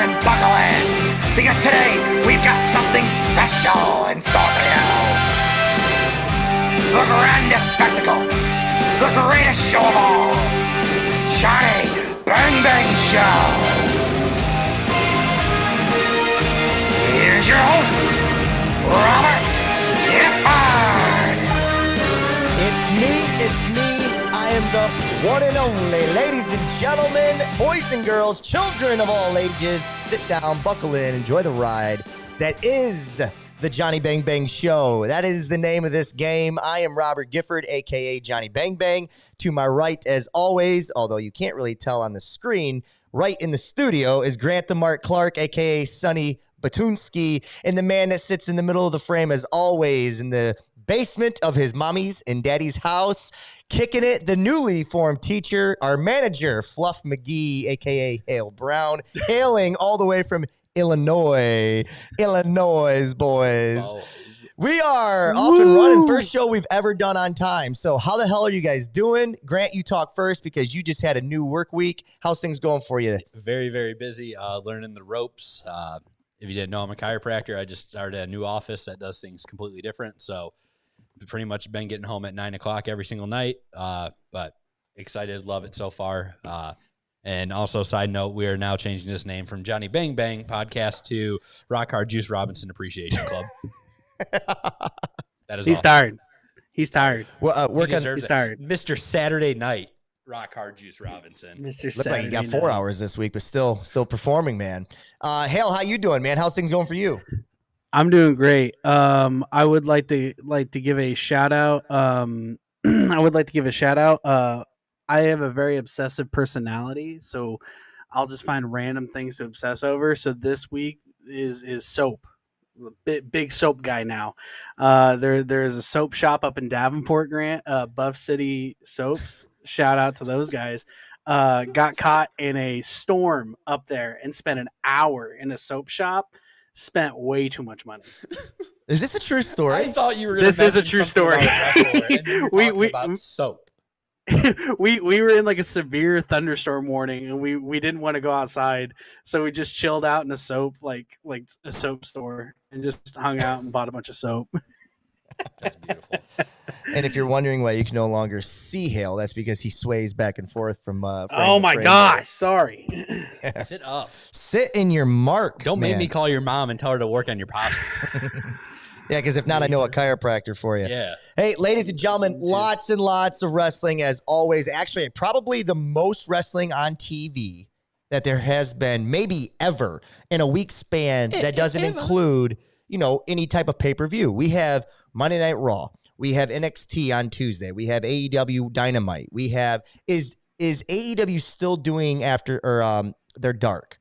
and buckle in, because today we've got something special in store for you. The grandest spectacle, the greatest show of all, Johnny Bang Bang Show. Here's your host, Robert Gifford. It's me. I am the one and only. Ladies and gentlemen, boys and girls, children of all ages, sit down, buckle in, enjoy the ride. That is the Johnny Bang Bang Show. That is the name of this game. I am Robert Gifford, a.k.a. Johnny Bang Bang. To my right, as always, although you can't really tell on the screen, right in the studio is Grant the Mark Clark, a.k.a. Sonny Batunsky, and the man that sits in the middle of the frame, as always, in the basement of his mommy's and daddy's house, kicking it, the newly formed teacher, our manager, Fluff McGee, a.k.a. Hale Brown, hailing all the way from Illinois, boys. We are off and running. First show we've ever done on time. So how the hell are you guys doing? Grant, you talk first because you just had a new work week. How's things going for you? Very, very busy, learning the ropes. If you didn't know, I'm a chiropractor. I just started a new office that does things completely different. So pretty much been getting home at 9 o'clock every single night, but excited, love it so far. And also, side note, we are now changing this name from Johnny Bang Bang Podcast to Rock Hard Juice Robinson Appreciation Club. That is He's tired. He's tired. Well, He's tired. Mr. Saturday Night Rock Hard Juice Robinson. Mr. Looked Saturday like you got night. 4 hours this week, but still performing, man. Hale, how you doing, man? How's things going for you? I'm doing great. I would like to give a shout out. I have a very obsessive personality, so I'll just find random things to obsess over. So this week is soap. Big soap guy now. There's a soap shop up in Davenport, Grant, Buff City Soaps. Shout out to those guys. Got caught in a storm up there and spent an hour in a soap shop. Spent way too much money. Is this a true story? I thought you were going to This is a true story. we about soap. we were in like a severe thunderstorm warning, and we didn't want to go outside, so we just chilled out in a soap like a soap store and just hung out and bought a bunch of soap. That's beautiful. And if you're wondering why you can no longer see Hale, that's because he sways back and forth from frame Oh to my frame. gosh, sorry. Sit up. Sit in your mark. Don't man. make me call your mom and tell her to work on your posture. Yeah, because if not, I know a chiropractor for you. Yeah. Hey, ladies and gentlemen, lots and lots of wrestling as always. Actually, probably the most wrestling on TV that there has been maybe ever in a week span that doesn't include, any type of pay-per-view. We have Monday Night Raw. We have NXT on Tuesday. We have AEW Dynamite. We have is AEW still doing after or their Dark,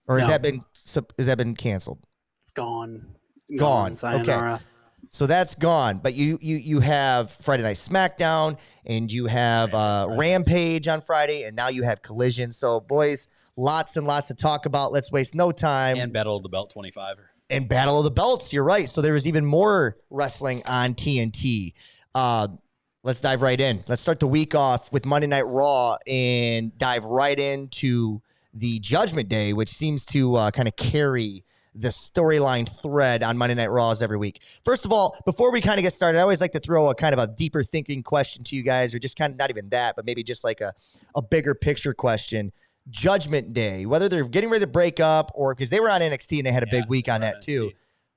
or has that been canceled? It's gone. Gone. Sayonara. Okay. So that's gone. But you have Friday Night SmackDown, and you have Rampage on Friday, and now you have Collision. So, boys, lots and lots to talk about. Let's waste no time. And Battle of the Belt 25. And Battle of the Belts, you're right. So there was even more wrestling on TNT. Let's dive right in. Let's start the week off with Monday Night Raw and dive right into the Judgment Day, which seems to kind of carry the storyline thread on Monday Night Raws every week. First of all, before we kind of get started, I always like to throw a kind of a deeper thinking question to you guys, or just kind of not even that, but maybe just like a bigger picture question. Judgment Day, whether they're getting ready to break up or because they were on NXT and they had a big week on that too.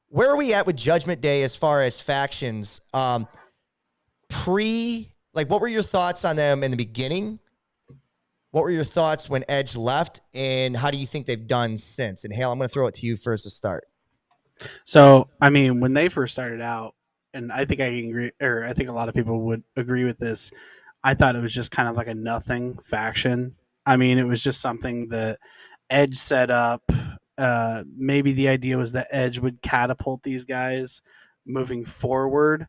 Where are we at with Judgment Day as far as factions? What were your thoughts on them in the beginning? What were your thoughts when Edge left, and how do you think they've done since? And Hale, I'm going to throw it to you first to start. So, I mean, when they first started out, and I think I can agree, or I think a lot of people would agree with this, I thought it was just kind of like a nothing faction. I mean, it was just something that Edge set up. Maybe the idea was that Edge would catapult these guys moving forward.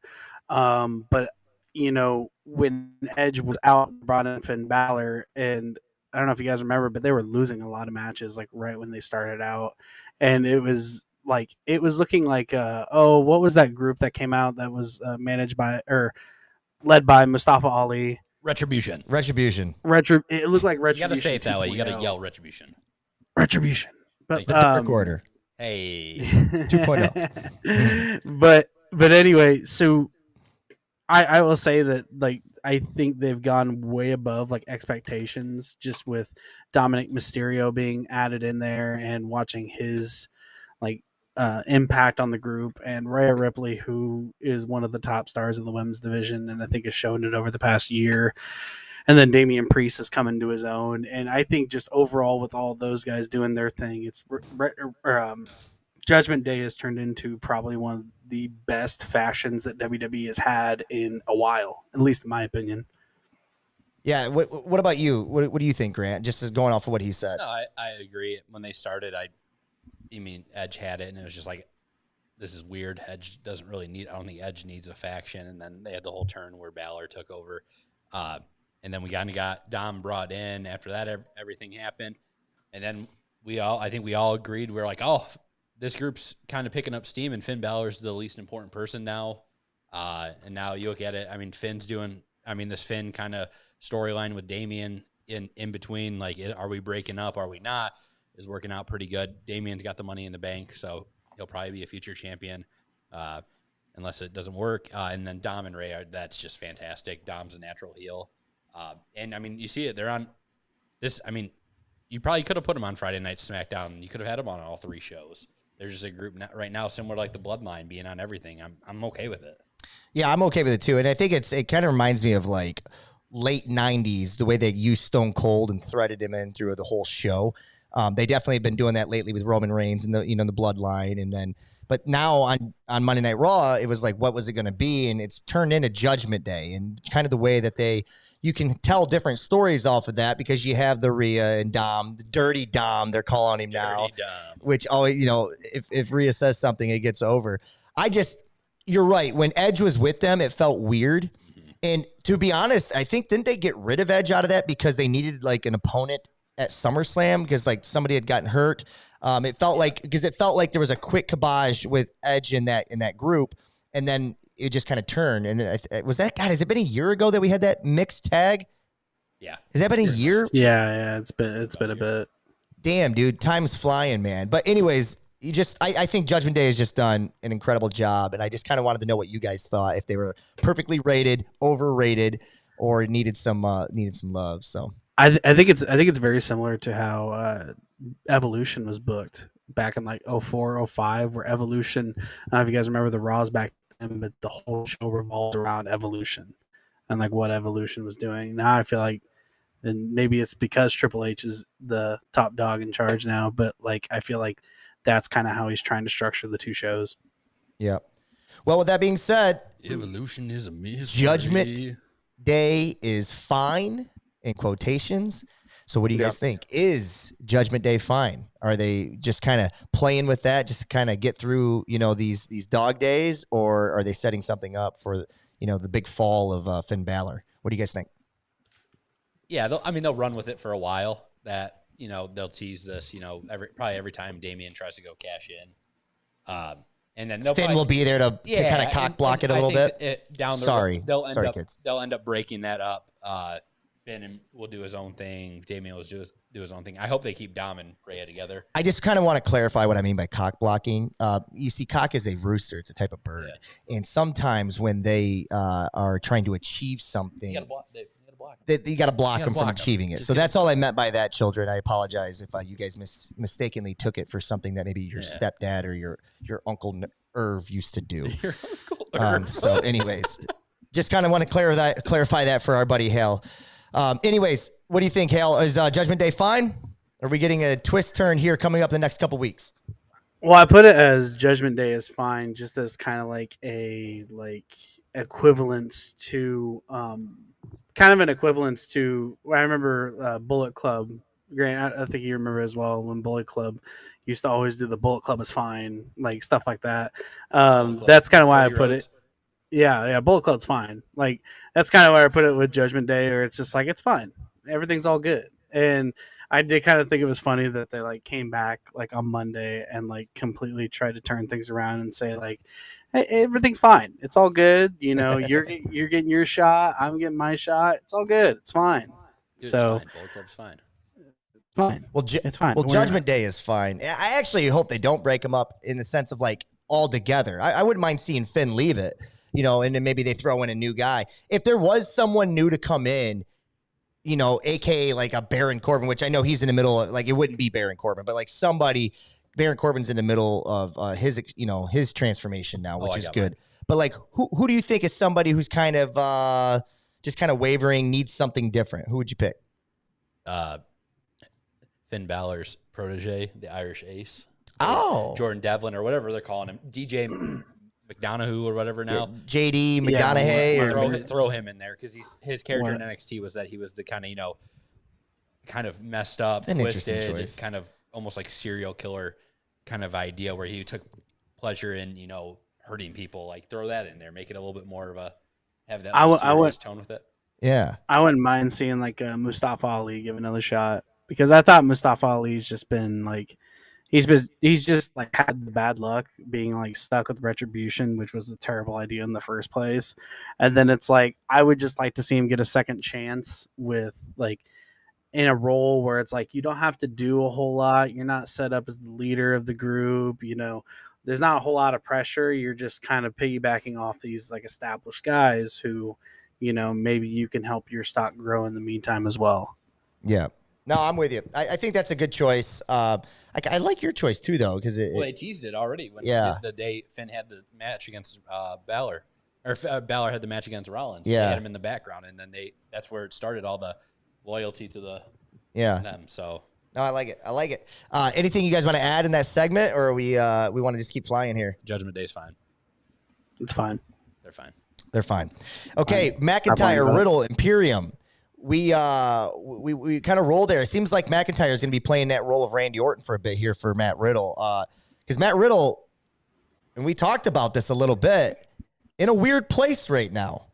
But when Edge was out, brought in Finn Balor, and I don't know if you guys remember, but they were losing a lot of matches like right when they started out, and it was looking like what was that group that came out that was managed by or led by Mustafa Ali? Retribution. Retribution. It looked like Retribution. You got to say it that way. You got to 2.0. yell Retribution. Retribution. But The Dark Order. Hey, 2.0. but anyway, so I will say that like I think they've gone way above like expectations just with Dominic Mysterio being added in there and watching his like impact on the group, and Rhea Ripley, who is one of the top stars in the women's division and I think has shown it over the past year. And then Damian Priest has come into his own, and I think just overall with all those guys doing their thing, it's Judgment Day has turned into probably one of the best factions that WWE has had in a while, at least in my opinion. Yeah. What about you? What do you think, Grant? Just as going off of what he said. no, I agree. When they started, Edge had it, and it was just like, this is weird. Edge doesn't really need. I don't think Edge needs a faction. And then they had the whole turn where Balor took over, and then we kind of got Dom brought in. After that, everything happened, and then I think we all agreed. We're like, oh, this group's kind of picking up steam, and Finn Balor's the least important person now. And now you look at it. I mean, Finn's doing. I mean, this Finn kind of storyline with Damian in between. Like, are we breaking up? Are we not? Is working out pretty good. Damian's got the money in the bank, so he'll probably be a future champion, unless it doesn't work. And then Dom and Ray that's just fantastic. Dom's a natural heel, and I mean, you see it. They're on this. I mean, you probably could have put them on Friday Night SmackDown. You could have had them on all 3 shows. They're just a group right now, similar to like the Bloodline being on everything. I'm okay with it. Yeah, I'm okay with it too, and I think it kind of reminds me of like late '90s, the way they used Stone Cold and threaded him in through the whole show. They definitely have been doing that lately with Roman Reigns and the Bloodline, and then but now on Monday Night Raw, it was like, what was it going to be? And it's turned into Judgment Day, and kind of the way that you can tell different stories off of that because you have the Rhea and Dom, the Dirty Dom, they're calling him now, which always, if Rhea says something, it gets over. You're right. When Edge was with them, it felt weird. And to be honest, I think, didn't they get rid of Edge out of that because they needed like an opponent at SummerSlam because like somebody had gotten hurt? It felt like there was a quick kibosh with Edge in that group, and then it just kind of turned. And then was that, God, has it been a year ago that we had that mixed tag? Yeah. Has that been a year? Yeah, it's been a bit. Damn, dude, time's flying, man. But anyways, I think Judgment Day has just done an incredible job, and I just kind of wanted to know what you guys thought, if they were perfectly rated, overrated, or needed some love. So I think it's very similar to how Evolution was booked back in like 04, 05, where Evolution. I don't know if you guys remember the Raws back then, but the whole show revolved around Evolution and like what Evolution was doing. Now I feel like, and maybe it's because Triple H is the top dog in charge now, but like I feel like that's kind of how he's trying to structure the 2 shows. Yeah. Well, with that being said, Evolution is a mystery. Judgment Day is fine in quotations. So what do you guys think? Is Judgment Day fine? Are they just kind of playing with that, just to kind of get through, these dog days, or are they setting something up for, the big fall of Finn Balor? What do you guys think? Yeah, they'll run with it for a while. That they'll tease this. Probably every time Damian tries to go cash in, and then Finn will be there to kind of cock block it a little bit. They'll end up breaking that up. Finn will do his own thing. Damian will do his own thing. I hope they keep Dom and Rhea together. I just kind of want to clarify what I mean by cock blocking. You see, cock is a rooster. It's a type of bird. Yeah. And sometimes when they are trying to achieve something, you got to block them from achieving it. So that's all I meant by that, children. I apologize if you guys mistakenly took it for something that maybe your stepdad or your Uncle Irv used to do. Your Uncle Irv. So anyways, just kind of want to clarify that for our buddy Hale. Anyways, what do you think, Hale? Is Judgment Day fine? Are we getting a twist turn here coming up the next couple weeks? Well, I put it as Judgment Day is fine, just as kind of like a equivalence to kind of an equivalence to. I remember Bullet Club. Grant, I think you remember as well when Bullet Club used to always do the Bullet Club is fine, like stuff like that. That's kind of why I put it. Yeah, Bullet Club's fine. Like that's kind of why I put it with Judgment Day, or it's just like it's fine, everything's all good. And I did kind of think it was funny that they like came back like on Monday and like completely tried to turn things around and say like, hey, everything's fine, it's all good. You're getting your shot, I'm getting my shot. It's all good. It's fine. Dude, so it's fine. Bullet Club's fine. Fine. Well, It's fine. Well, Judgment Day is fine. I actually hope they don't break them up in the sense of like all together. I wouldn't mind seeing Finn leave it, and then maybe they throw in a new guy. If there was someone new to come in, AKA like a Baron Corbin, which I know he's in the middle of, like, it wouldn't be Baron Corbin, but like somebody, Baron Corbin's in the middle of his transformation now, which is good. But like, who do you think is somebody who's kind of just kind of wavering, needs something different? Who would you pick? Finn Balor's protege, the Irish Ace. Oh, Jordan Devlin or whatever they're calling him, DJ McDonough or whatever now. JD McDonough. Throw him in there because his character in NXT was that he was the kind of kind of messed up, twisted, kind of almost like serial killer kind of idea where he took pleasure in hurting people. Like throw that in there, make it a little bit more of a have that serious tone with it. Yeah, I wouldn't mind seeing like Mustafa Ali give another shot because I thought Mustafa Ali's just been like he's just like had the bad luck being like stuck with Retribution, which was a terrible idea in the first place. And then it's like I would just like to see him get a second chance with like in a role where it's like you don't have to do a whole lot. You're not set up as the leader of the group, There's not a whole lot of pressure. You're just kind of piggybacking off these like established guys who maybe you can help your stock grow in the meantime as well. Yeah. No, I'm with you. I think that's a good choice. I like your choice too, though, because they teased it already when the day Finn had the match against Balor, or Balor had the match against Rollins. Yeah, they had him in the background, and then that's where it started all the loyalty to them. So no, I like it. Anything you guys want to add in that segment, or we want to just keep flying here? Judgment Day's fine. It's fine. They're fine. Okay, McIntyre, Riddle, Imperium. We kind of roll there. It seems like McIntyre is going to be playing that role of Randy Orton for a bit here for Matt Riddle. Because Matt Riddle, and we talked about this a little bit, in a weird place right now.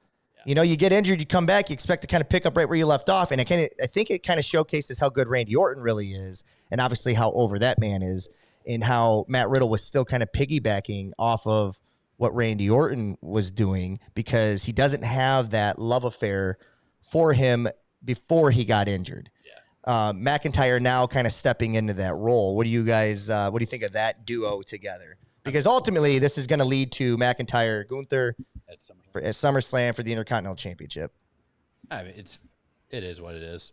Yeah. You get injured, you come back, you expect to kind of pick up right where you left off. And I think it kind of showcases how good Randy Orton really is, and obviously how over that man is, and how Matt Riddle was still kind of piggybacking off of what Randy Orton was doing, because he doesn't have that love affair for him before he got injured. Yeah. McIntyre now kind of stepping into that role. What do you guys, what do you think of that duo together? Because ultimately this is going to lead to McIntyre, Gunther at SummerSlam for the Intercontinental Championship. I mean, it is what it is.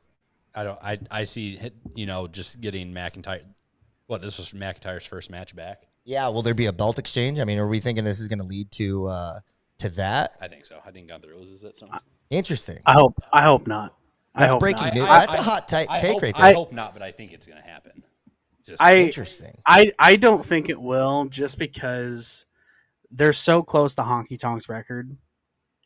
I see, just getting McIntyre. This was McIntyre's first match back. Yeah, will there be a belt exchange? I mean, are we thinking this is going to lead to that? I think so. I think Gunther loses at SummerSlam. Interesting. I hope not. That's breaking news. That's a hot take right there. I hope not, but I think it's going to happen. Interesting. I don't think it will, just because they're so close to Honky Tonk's record.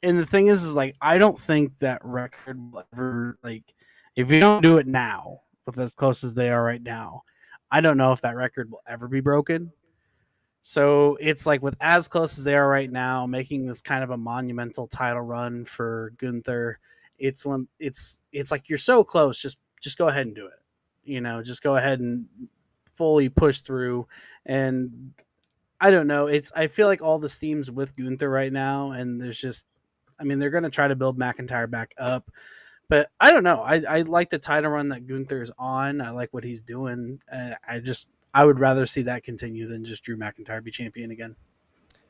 And the thing is like, I don't think that record will ever, like, if you don't do it now, with as close as they are right now, I don't know if that record will ever be broken. So it's like, with as close as they are right now, making this kind of a monumental title run for Gunther, it's like you're so close. Just go ahead and do it. Just go ahead and fully push through. And I don't know. I feel like all the steam's with Gunther right now, and there's just, they're going to try to build McIntyre back up. But I don't know. I like the title run that Gunther is on. I like what he's doing. I would rather see that continue than just Drew McIntyre be champion again.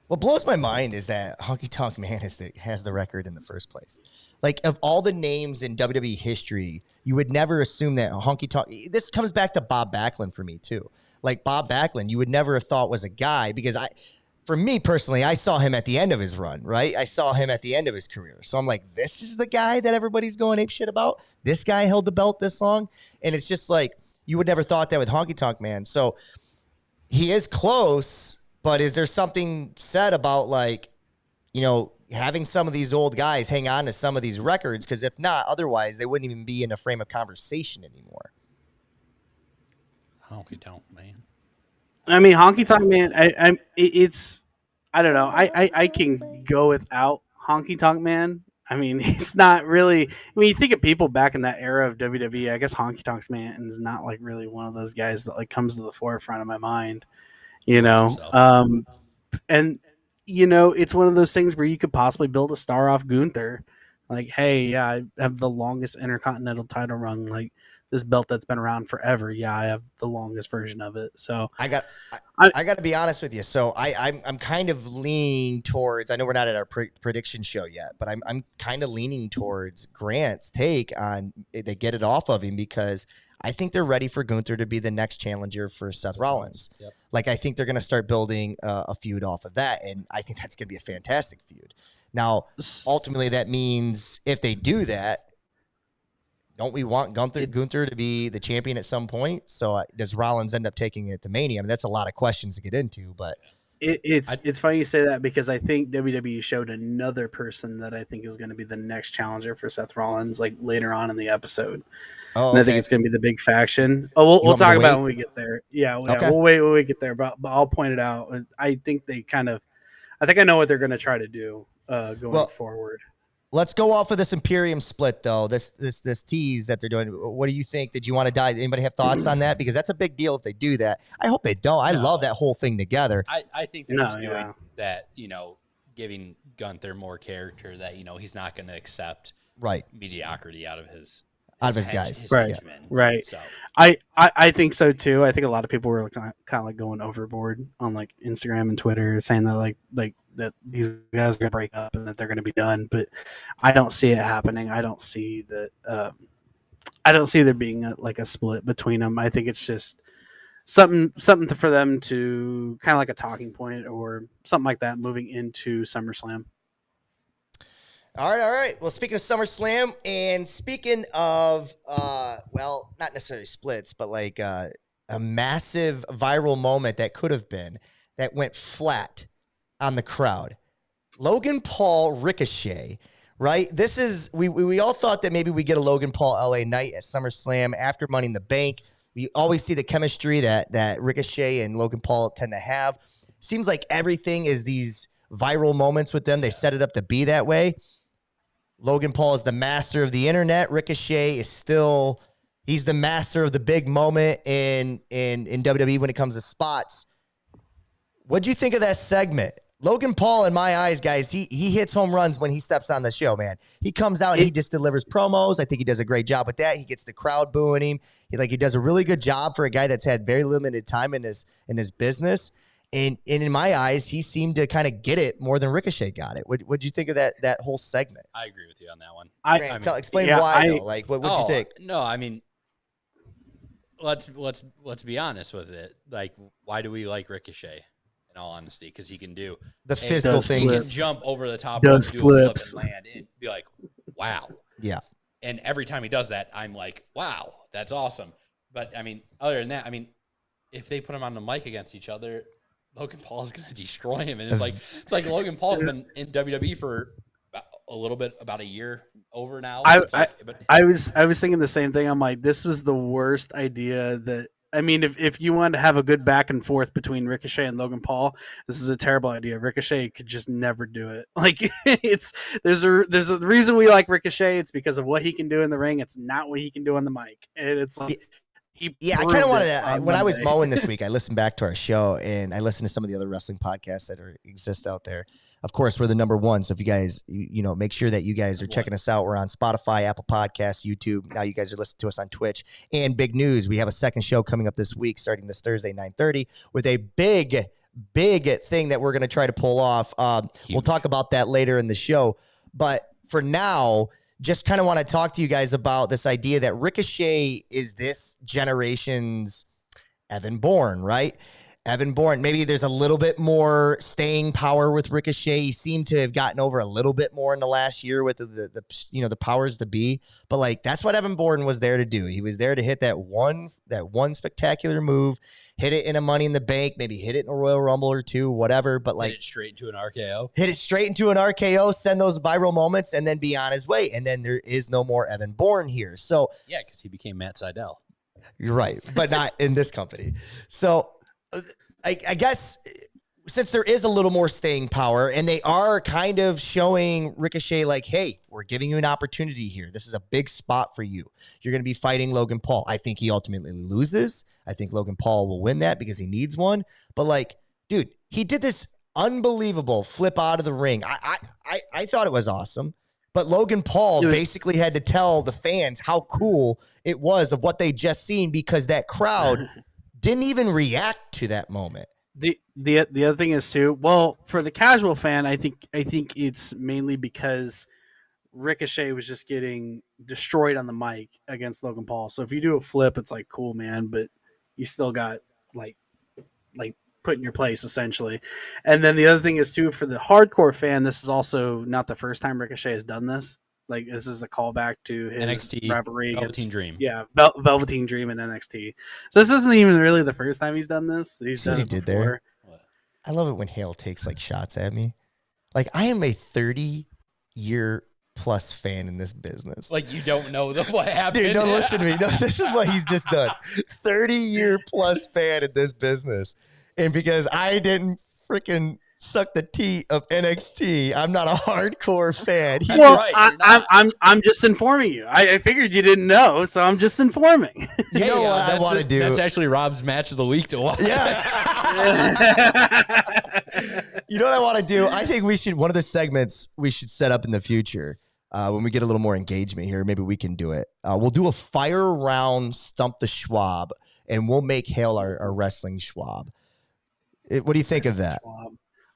What blows my mind is that Honky Tonk Man has the record in the first place. Like, of all the names in WWE history, you would never assume that Honky Tonk. This comes back to Bob Backlund for me too. Like, Bob Backlund, you would never have thought was a guy, because for me personally, I saw him at the end of his run, right? I saw him at the end of his career. So I'm like, this is the guy that everybody's going apeshit about? This guy held the belt this long? And it's just like, you would never thought that with Honky Tonk Man. So he is close, but is there something said about, like, having some of these old guys hang on to some of these records? Because if not, otherwise they wouldn't even be in a frame of conversation anymore. Honky Tonk Man. Honky Tonk Man, I don't know. I can go without Honky Tonk Man. It's not really. You think of people back in that era of WWE. I guess Honky Tonk Man is not like really one of those guys that like comes to the forefront of my mind. And it's one of those things where you could possibly build a star off Gunther. Like, hey, yeah, I have the longest intercontinental title run, like this belt that's been around forever. Yeah, I have the longest version of it. So I got I, I got to be honest with you. So I'm kind of leaning towards. I know we're not at our prediction show yet, but I'm kind of leaning towards Grant's take on they get it off of him because I think they're ready for Gunther to be the next challenger for Seth Rollins. Yep. Like I think they're going to start building a feud off of that, and I think that's going to be a fantastic feud. Now, ultimately, that means if they do that, don't we want Gunther to be the champion at some point? So does Rollins end up taking it to Mania? I mean, that's a lot of questions to get into, but it's funny you say that because I think WWE showed another person that I think is going to be the next challenger for Seth Rollins, like later on in the episode. oh, And I okay. think it's going to be the big faction. Oh, we'll want me talk to about it wait? when we get there. Yeah, Okay. we'll wait when we get there. But I'll point it out. I think I think I know what they're going to try to do going forward. Let's go off of this Imperium split, though. This tease that they're doing. What do you think? Did you want to dive? Anybody have thoughts on that? Because that's a big deal if they do that. I hope they don't. I love that whole thing together. I think they're just doing that, giving Gunther more character that, he's not going to accept mediocrity out of his guys. Right. So I think so too. I think a lot of people were kind of like going overboard on like Instagram and Twitter saying that like that these guys are gonna break up and that they're gonna be done. But I don't see it happening. I don't see that. I don't see there being a split between them. I think it's just something for them to kind of like a talking point or something like that moving into SummerSlam. All right. Well, speaking of SummerSlam and speaking of, not necessarily splits, but like a massive viral moment that could have been that went flat on the crowd. Logan Paul Ricochet, right? This is, we all thought that maybe we get a Logan Paul LA Knight at SummerSlam after Money in the Bank. We always see the chemistry that Ricochet and Logan Paul tend to have. Seems like everything is these viral moments with them. They set it up to be that way. Logan Paul is the master of the internet. Ricochet is still, he's the master of the big moment in WWE when it comes to spots. What'd you think of that segment? Logan Paul, in my eyes, guys, he hits home runs when he steps on the show, man. He comes out and he just delivers promos. I think he does a great job with that. He gets the crowd booing him. He does a really good job for a guy that's had very limited time in his business. And in my eyes, he seemed to kind of get it more than Ricochet got it. What'd you think of that whole segment? I agree with you on that one. Explain why, though. Like, what'd you think? No, I mean, let's be honest with it. Like, why do we like Ricochet? In all honesty, because he can do the physical things. He can jump over the top, does do flips, a flip and land, and be like, "Wow!" Yeah. And every time he does that, I'm like, "Wow, that's awesome." But I mean, other than that, I mean, if they put him on the mic against each other, Logan Paul is going to destroy him. And it's like Logan Paul's been in WWE for about a year over now. I was thinking the same thing. I'm like, this was the worst idea that. I mean, if you want to have a good back and forth between Ricochet and Logan Paul, this is a terrible idea. Ricochet could just never do it. Like there's a reason we like Ricochet. It's because of what he can do in the ring. It's not what he can do on the mic. And it's like I kind of wanted to. When I was mowing this week, I listened back to our show and I listened to some of the other wrestling podcasts that exist out there. Of course, we're the number one. So if you guys, make sure that you guys are checking us out. We're on Spotify, Apple Podcasts, YouTube. Now you guys are listening to us on Twitch. And big news, we have a second show coming up this week, starting this Thursday, 9:30, with a big thing that we're going to try to pull off. We'll talk about that later in the show. But for now, just kind of want to talk to you guys about this idea that Ricochet is this generation's Evan Bourne, right? Evan Bourne, maybe there's a little bit more staying power with Ricochet. He seemed to have gotten over a little bit more in the last year with the powers to be. But like that's what Evan Bourne was there to do. He was there to hit that one spectacular move, hit it in a Money in the Bank, maybe hit it in a Royal Rumble or two, whatever. But like hit it straight into an RKO. Hit it straight into an RKO, send those viral moments, and then be on his way. And then there is no more Evan Bourne here. So yeah, because he became Matt Sydal. You're right, but not in this company. So I guess since there is a little more staying power and they are kind of showing Ricochet like, hey, we're giving you an opportunity here. This is a big spot for you. You're going to be fighting Logan Paul. I think he ultimately loses. I think Logan Paul will win that because he needs one. But like, dude, he did this unbelievable flip out of the ring. I thought it was awesome. But Logan Paul basically had to tell the fans how cool it was of what they just seen because that crowd didn't even react to that moment. The other thing is too, well, for the casual fan, I think it's mainly because Ricochet was just getting destroyed on the mic against Logan Paul. So if you do a flip, it's like cool, man, but you still got like put in your place essentially. And then the other thing is too, for the hardcore fan, this is also not the first time Ricochet has done this. Like this is a callback to his NXT rivalry Velveteen against Dream. Yeah, Velveteen Dream in NXT. So this isn't even really the first time he's done this. He's done it before. I love it when Hale takes like shots at me. Like I am a 30-year plus fan in this business. Like you don't know what happened. Dude, no, listen to me. No, this is what he's just done. 30-year plus fan in this business. And because I didn't freaking suck the tea of NXT, I'm not a hardcore fan. Well, right, I'm just informing you. I figured you didn't know, so I'm just informing. You know what I want to do? That's actually Rob's match of the week to watch. Yeah. You know what I want to do? I think one of the segments we should set up in the future, when we get a little more engagement here, maybe we can do it. We'll do a fire round Stump the Schwab, and we'll make Hale our wrestling Schwab. What do you think of that?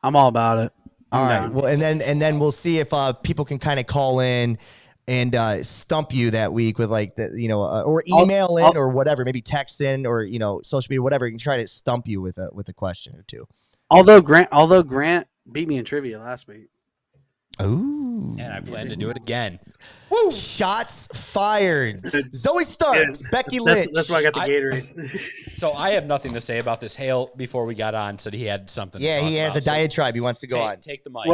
I'm all about it. All right. Well, and then we'll see if people can kind of call in and stump you that week with like or email in or whatever, maybe text in or social media, whatever. You can try to stump you with a question or two. Although Grant beat me in trivia last week. Ooh. And I plan to do it again. Woo. Shots fired. Zoe Starks, Becky Lynch. That's why I got the Gatorade. So I have nothing to say about this. Hale, before we got on, said he had something. Yeah, to he has about, a diatribe. He wants to go on. Take the mic.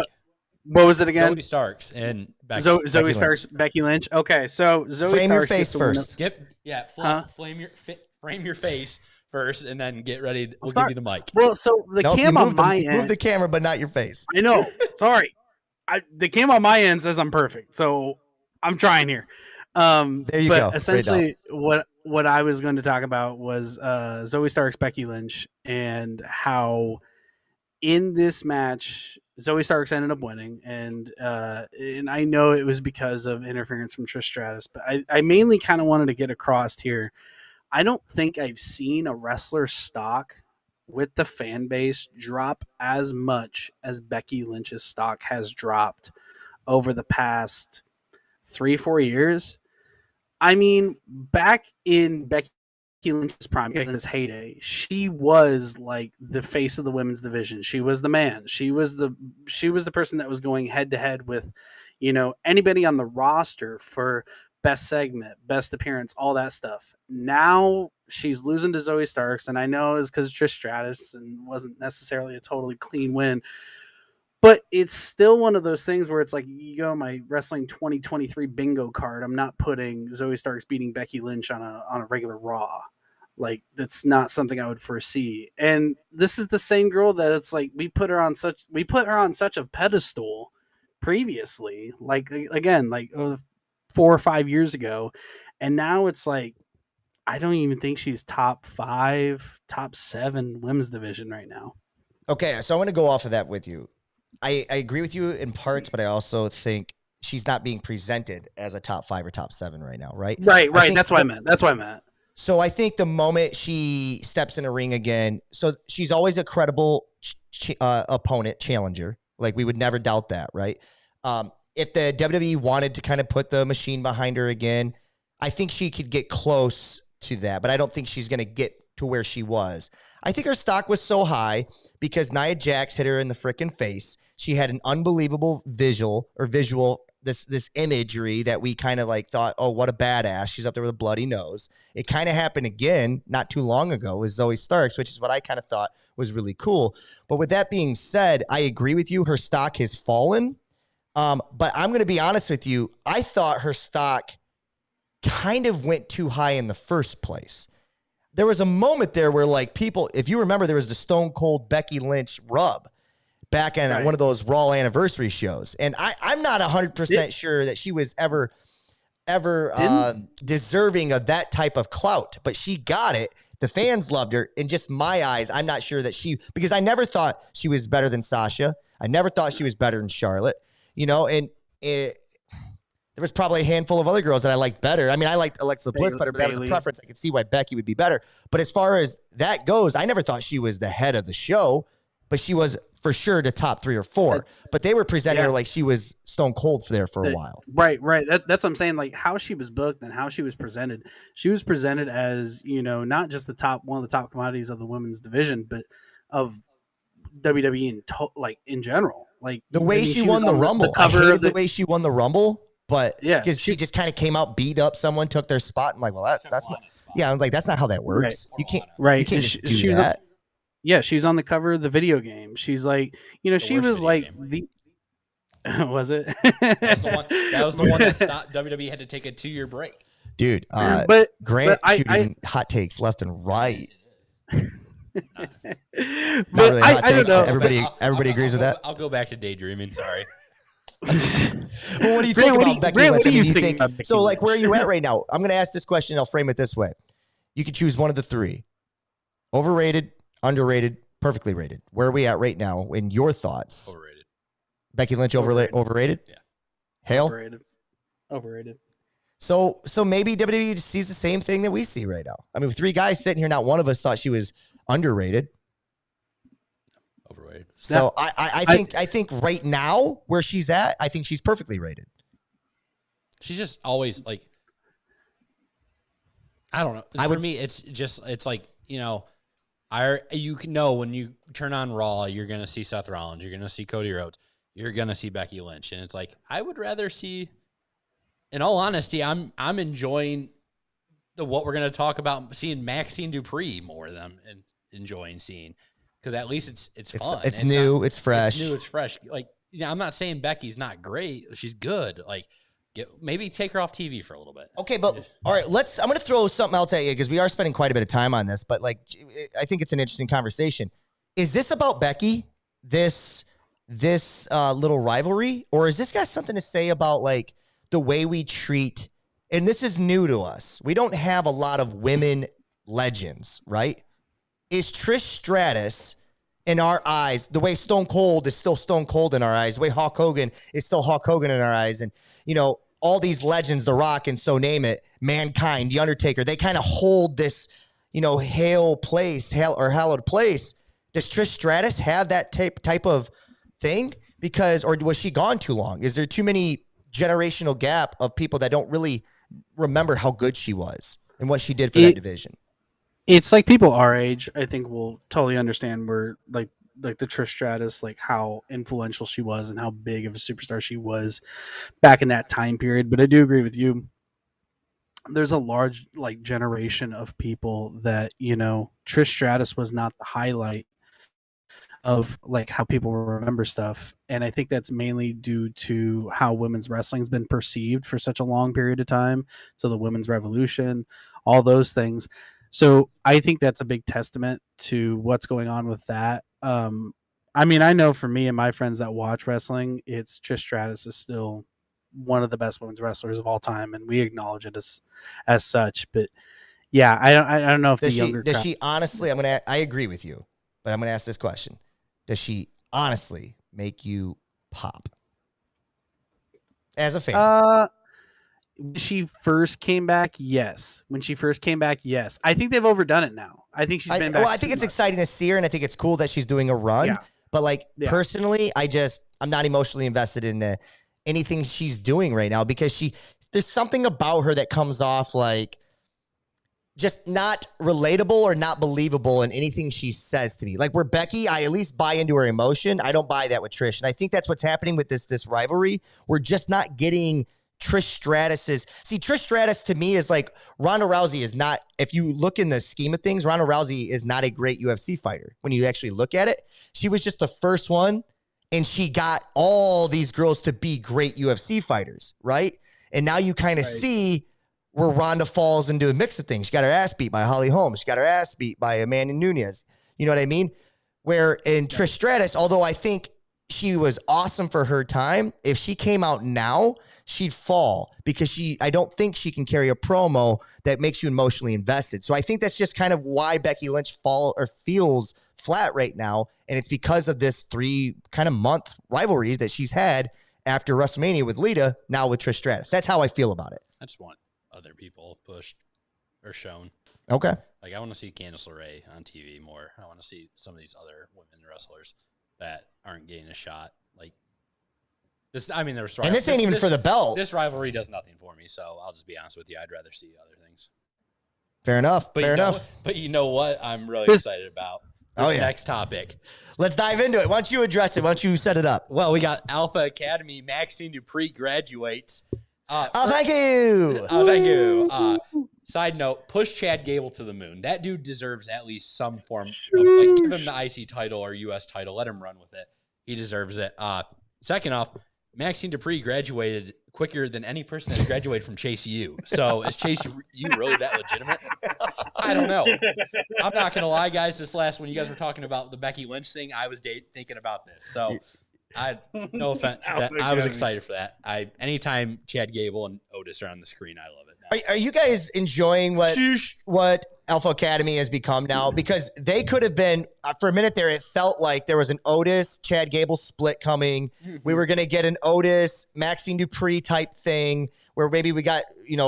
What was it again? Zoe Starks and Becky. Zoe Starks, Becky Lynch. Okay, so Zoe frame Starks your face first. Frame your face first, and then get ready. We'll sorry. give you the mic. Well, so the cam on my end. Move the camera, but not your face. I know. Sorry. The cam on my end says I'm perfect, so I'm trying here. There you go. Essentially, what I was going to talk about was Zoe Starks, Becky Lynch, and how in this match Zoe Starks ended up winning, and I know it was because of interference from Trish Stratus, but I mainly kind of wanted to get across here. I don't think I've seen a wrestler stock with the fan base drop as much as Becky Lynch's stock has dropped over the past 3-4 years. I mean, back in Becky Lynch's prime, in his heyday, she was like the face of the women's division. She was the man. She was the person that was going head to head with, anybody on the roster for best segment, best appearance, all that stuff. Now she's losing to Zoe Starks, and I know it's because of Trish Stratus and wasn't necessarily a totally clean win. But it's still one of those things where it's like, my Wrestling 2023 bingo card. I'm not putting Zoe Starks beating Becky Lynch on a regular Raw. Like, that's not something I would foresee. And this is the same girl that it's like we put her on such a pedestal previously. Like, again, 4 or 5 years ago, and now it's like I don't even think she's top 5, top 7 women's division right now. Okay, so I want to go off of that with you. I agree with you in parts, but I also think she's not being presented as a top 5 or top 7 right now, right? Right. That's what I meant. So I think the moment she steps in a ring again, so she's always a credible opponent, challenger. Like, we would never doubt that, right? If the WWE wanted to kind of put the machine behind her again, I think she could get close to that, but I don't think she's going to get to where she was. I think her stock was so high because Nia Jax hit her in the freaking face. She had an unbelievable visual, this imagery that we kind of like thought, oh, what a badass. She's up there with a bloody nose. It kind of happened again not too long ago with Zoe Starks, which is what I kind of thought was really cool. But with that being said, I agree with you. Her stock has fallen. But I'm going to be honest with you. I thought her stock kind of went too high in the first place. There was a moment there where, like, people, if you remember, there was the Stone Cold Becky Lynch rub back in one of those Raw anniversary shows. And I'm not 100% sure that she was ever deserving of that type of clout, but she got it. The fans loved her. In just my eyes, I'm not sure that because I never thought she was better than Sasha. I never thought she was better than Charlotte. And There was probably a handful of other girls that I liked better. I mean, I liked Alexa Bliss better, but that was a preference. I could see why Becky would be better. But as far as that goes, I never thought she was the head of the show, but she was for sure the top 3 or 4. But they were presenting her like she was stone cold for a while. Right. That's what I'm saying. Like how she was booked and how she was presented. She was presented as, not just one of the top commodities of the women's division, but of WWE in general. Like the way she won the Rumble. I hated the way she won the Rumble. But because she just kind of came out, beat up someone, took their spot. I'm like, well, that's not. Yeah, I'm like, that's not how that works. Right. You can't. Right. You can't just do that. She's on the cover of the video game. She's like, she was like the. Was it? That was the one that stopped. WWE had to take a 2-year break. Dude, Grant shooting hot takes left and right. Not really I don't know. Everybody agrees with that. I'll go back to daydreaming. Sorry. Well, what do you think about Becky Lynch? What do you think? So, like, where are you at right now? I'm going to ask this question. I'll frame it this way. You can choose one of the 3. Overrated, underrated, perfectly rated. Where are we at right now in your thoughts? Overrated. Becky Lynch overrated? Yeah. Hale? Overrated. So maybe WWE just sees the same thing that we see right now. I mean, with 3 guys sitting here, not one of us thought she was underrated. Overrated. So I think right now where she's at, I think she's perfectly rated. She's just always like, I don't know. For me, it's like, you can know when you turn on Raw, you're gonna see Seth Rollins, you're gonna see Cody Rhodes, you're gonna see Becky Lynch, and it's like I would rather see. In all honesty, I'm enjoying what we're gonna talk about, seeing Maxine Dupree more than I'm enjoying seeing. Because at least it's fun. It's new. It's fresh. It's new. It's fresh. Like, I'm not saying Becky's not great. She's good. Like, maybe take her off TV for a little bit. Okay, but all right, I'm going to throw something else at you because we are spending quite a bit of time on this. But like, I think it's an interesting conversation. Is this about Becky? This little rivalry, or is this got something to say about like the way we treat? And this is new to us. We don't have a lot of women legends, right? Is Trish Stratus in our eyes, the way Stone Cold is still Stone Cold in our eyes, the way Hulk Hogan is still Hulk Hogan in our eyes, and, all these legends, The Rock and so name it, Mankind, The Undertaker, they kind of hold this, hallowed place. Does Trish Stratus have that type of thing? Or was she gone too long? Is there too many generational gap of people that don't really remember how good she was and what she did for that division? It's like people our age, I think, will totally understand where like the Trish Stratus, like how influential she was and how big of a superstar she was back in that time period. But I do agree with you. There's a large generation of people that, Trish Stratus was not the highlight of how people remember stuff. And I think that's mainly due to how women's wrestling's been perceived for such a long period of time. So the women's revolution, all those things. So I think that's a big testament to what's going on with that. I mean, I know for me and my friends that watch wrestling, it's Trish Stratus is still one of the best women's wrestlers of all time, and we acknowledge it as such. But yeah, I don't know if does she honestly? I agree with you, but I'm gonna ask this question: does she honestly make you pop as a fan? When she first came back, yes. I think they've overdone it now. I think she's been back. Well, I think it's exciting to see her, and I think it's cool that she's doing a run. Yeah. But personally, I'm not emotionally invested in anything she's doing right now because there's something about her that comes off like just not relatable or not believable in anything she says to me. Like where Becky, I at least buy into her emotion. I don't buy that with Trish. And I think that's what's happening with this rivalry. We're just not getting Trish Stratus to me is like Ronda Rousey is not, if you look in the scheme of things, Ronda Rousey is not a great UFC fighter. When you actually look at it, she was just the first one and she got all these girls to be great UFC fighters, right? And now you kind of see where Ronda falls into a mix of things. She got her ass beat by Holly Holm. She got her ass beat by Amanda Nunes. You know what I mean? Where in Trish Stratus, although I think she was awesome for her time, if she came out now, she'd fall because I don't think she can carry a promo that makes you emotionally invested. So I think that's just kind of why Becky Lynch feels flat right now. And it's because of this 3 kind of month rivalry that she's had. after WrestleMania with Lita, now with Trish Stratus. That's how I feel about it. I just want other people pushed or shown. Okay. Like, I want to see Candice LeRae on TV more. I want to see some of these other women wrestlers that aren't getting a shot. Like, this, I mean, there's and this ain't even for the belt. This rivalry does nothing for me, so I'll just be honest with you. I'd rather see other things. Fair enough. Fair enough. But you know what? I'm really excited about this next topic. Let's dive into it. Why don't you address it? Why don't you set it up? Well, we got Alpha Academy. Maxine Dupree graduates. Thank you. Thank you. Side note, push Chad Gable to the moon. That dude deserves at least some form of, like, give him the IC title or US title. Let him run with it. He deserves it. Second off, Maxine Dupree graduated quicker than any person has graduated from Chase U. So is Chase U really that legitimate? I don't know. I'm not going to lie, guys. When you guys were talking about the Becky Lynch thing, I was thinking about this. So no offense. I was excited for that. Anytime Chad Gable and Otis are on the screen, I love it. Are you guys enjoying what Alpha Academy has become now? Because they could have been, for a minute there, it felt like there was an Otis, Chad Gable split coming. We were going to get an Otis, Maxine Dupree type thing where maybe we got,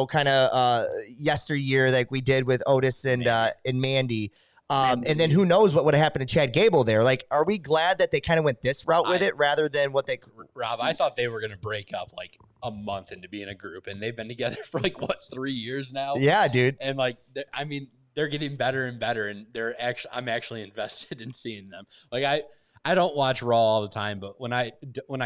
kind of yesteryear like we did with Otis and Mandy. And then who knows what would have happened to Chad Gable there? Like, are we glad that they kind of went this route with it rather than what they... Rob, I thought they were going to break up like a month into being a group, and they've been together for 3 years now. Yeah, dude. And they're getting better and better, and I'm actually invested in seeing them. Like, I don't watch Raw all the time, but when I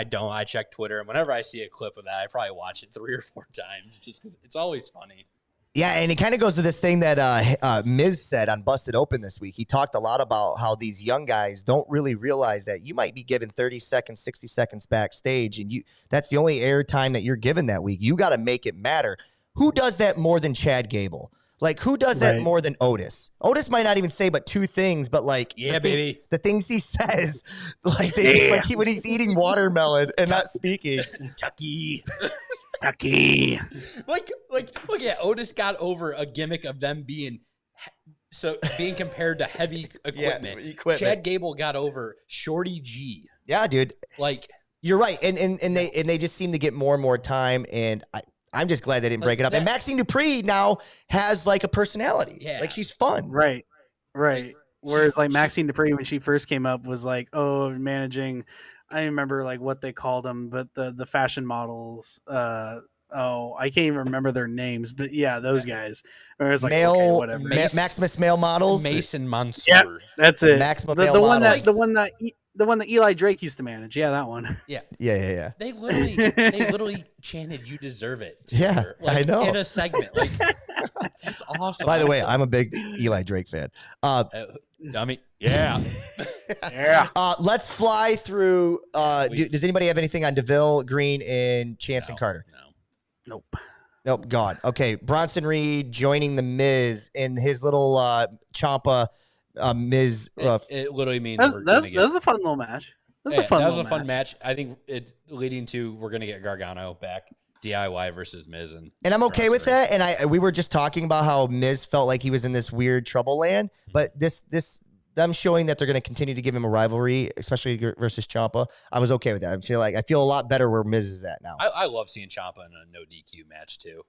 don't, I check Twitter, and whenever I see a clip of that, I probably watch it 3 or 4 times just because it's always funny. Yeah, and it kind of goes to this thing that Miz said on Busted Open this week. He talked a lot about how these young guys don't really realize that you might be given 30 seconds, 60 seconds backstage, and that's the only air time that you're given that week. You got to make it matter. Who does that more than Chad Gable? Like, who does that more than Otis? Otis might not even say but 2 things, but baby, the things he says, when he's eating watermelon and not speaking. Kentucky. Look at Otis got over a gimmick of them being compared to heavy equipment. Chad Gable got over Shorty G. Yeah, dude. Like, you're right, and they just seem to get more and more time, and I'm just glad they didn't break it up. And Maxine Dupree now has a personality. Yeah, she's fun. Right. Whereas Maxine Dupree when she first came up was managing. I remember what they called them, but the fashion models. I can't even remember their names, but yeah, those guys. It was male, whatever. Maximus male models. Mason Mansour. Yeah, that's it. Maximum the male one models. the one that Eli Drake used to manage. Yeah, that one. Yeah. They literally chanted "You deserve it." Yeah, I know. In a segment, that's awesome. By the way, I'm a big Eli Drake fan. Yeah. Let's fly through. Does anybody have anything on DeVille, Green, and Chance and Carter? No. Nope. Gone. Okay. Bronson Reed joining the Miz in his little Ciampa Miz. It literally means that was a fun little match. That was a fun match. I think it's leading to we're gonna get Gargano back. DIY versus Miz and I'm okay with that. And we were just talking about how Miz felt like he was in this weird trouble land, but them showing that they're going to continue to give him a rivalry, especially versus Ciampa. I was okay with that. I feel a lot better where Miz is at now. I love seeing Ciampa in a no DQ match too.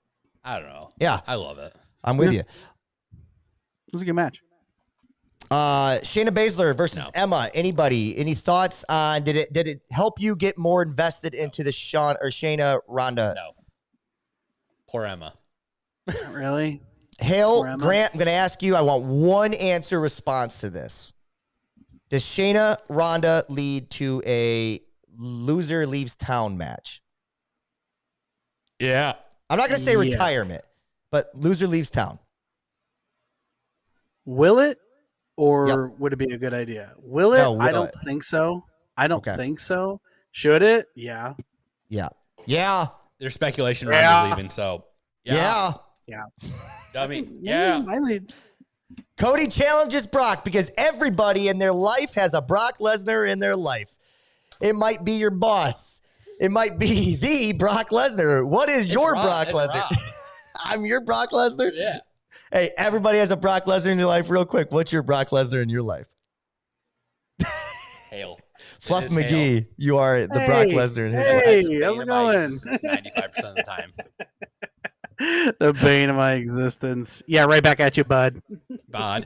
I don't know. Yeah, I love it. I'm with you. It was a good match. Shayna Baszler versus Emma. Any thoughts on did it help you get more invested into the Shayna Ronda? No. Poor Emma. Really? Hale, Grant, I'm going to ask you. I want one answer response to this. Does Shayna Ronda lead to a loser leaves town match? Yeah. I'm not going to say retirement, but loser leaves town. Will it? Or would it be a good idea? Will it? I don't think so. I don't think so. Should it? Yeah. There's speculation around leaving, so yeah. Dummy. Yeah. Cody challenges Brock because everybody in their life has a Brock Lesnar in their life. It might be your boss. It might be the Brock Lesnar. What is your Brock Lesnar? I'm your Brock Lesnar? Yeah. Hey, everybody has a Brock Lesnar in your life. Real quick, what's your Brock Lesnar in your life? Hale. Fluff his hail. McGee, you are the Brock Hey, Lesnar in his hey. life. That's the how's bane it of my going? existence 95% of the time. The bane of my existence. Yeah, right back at you, bud. Bod.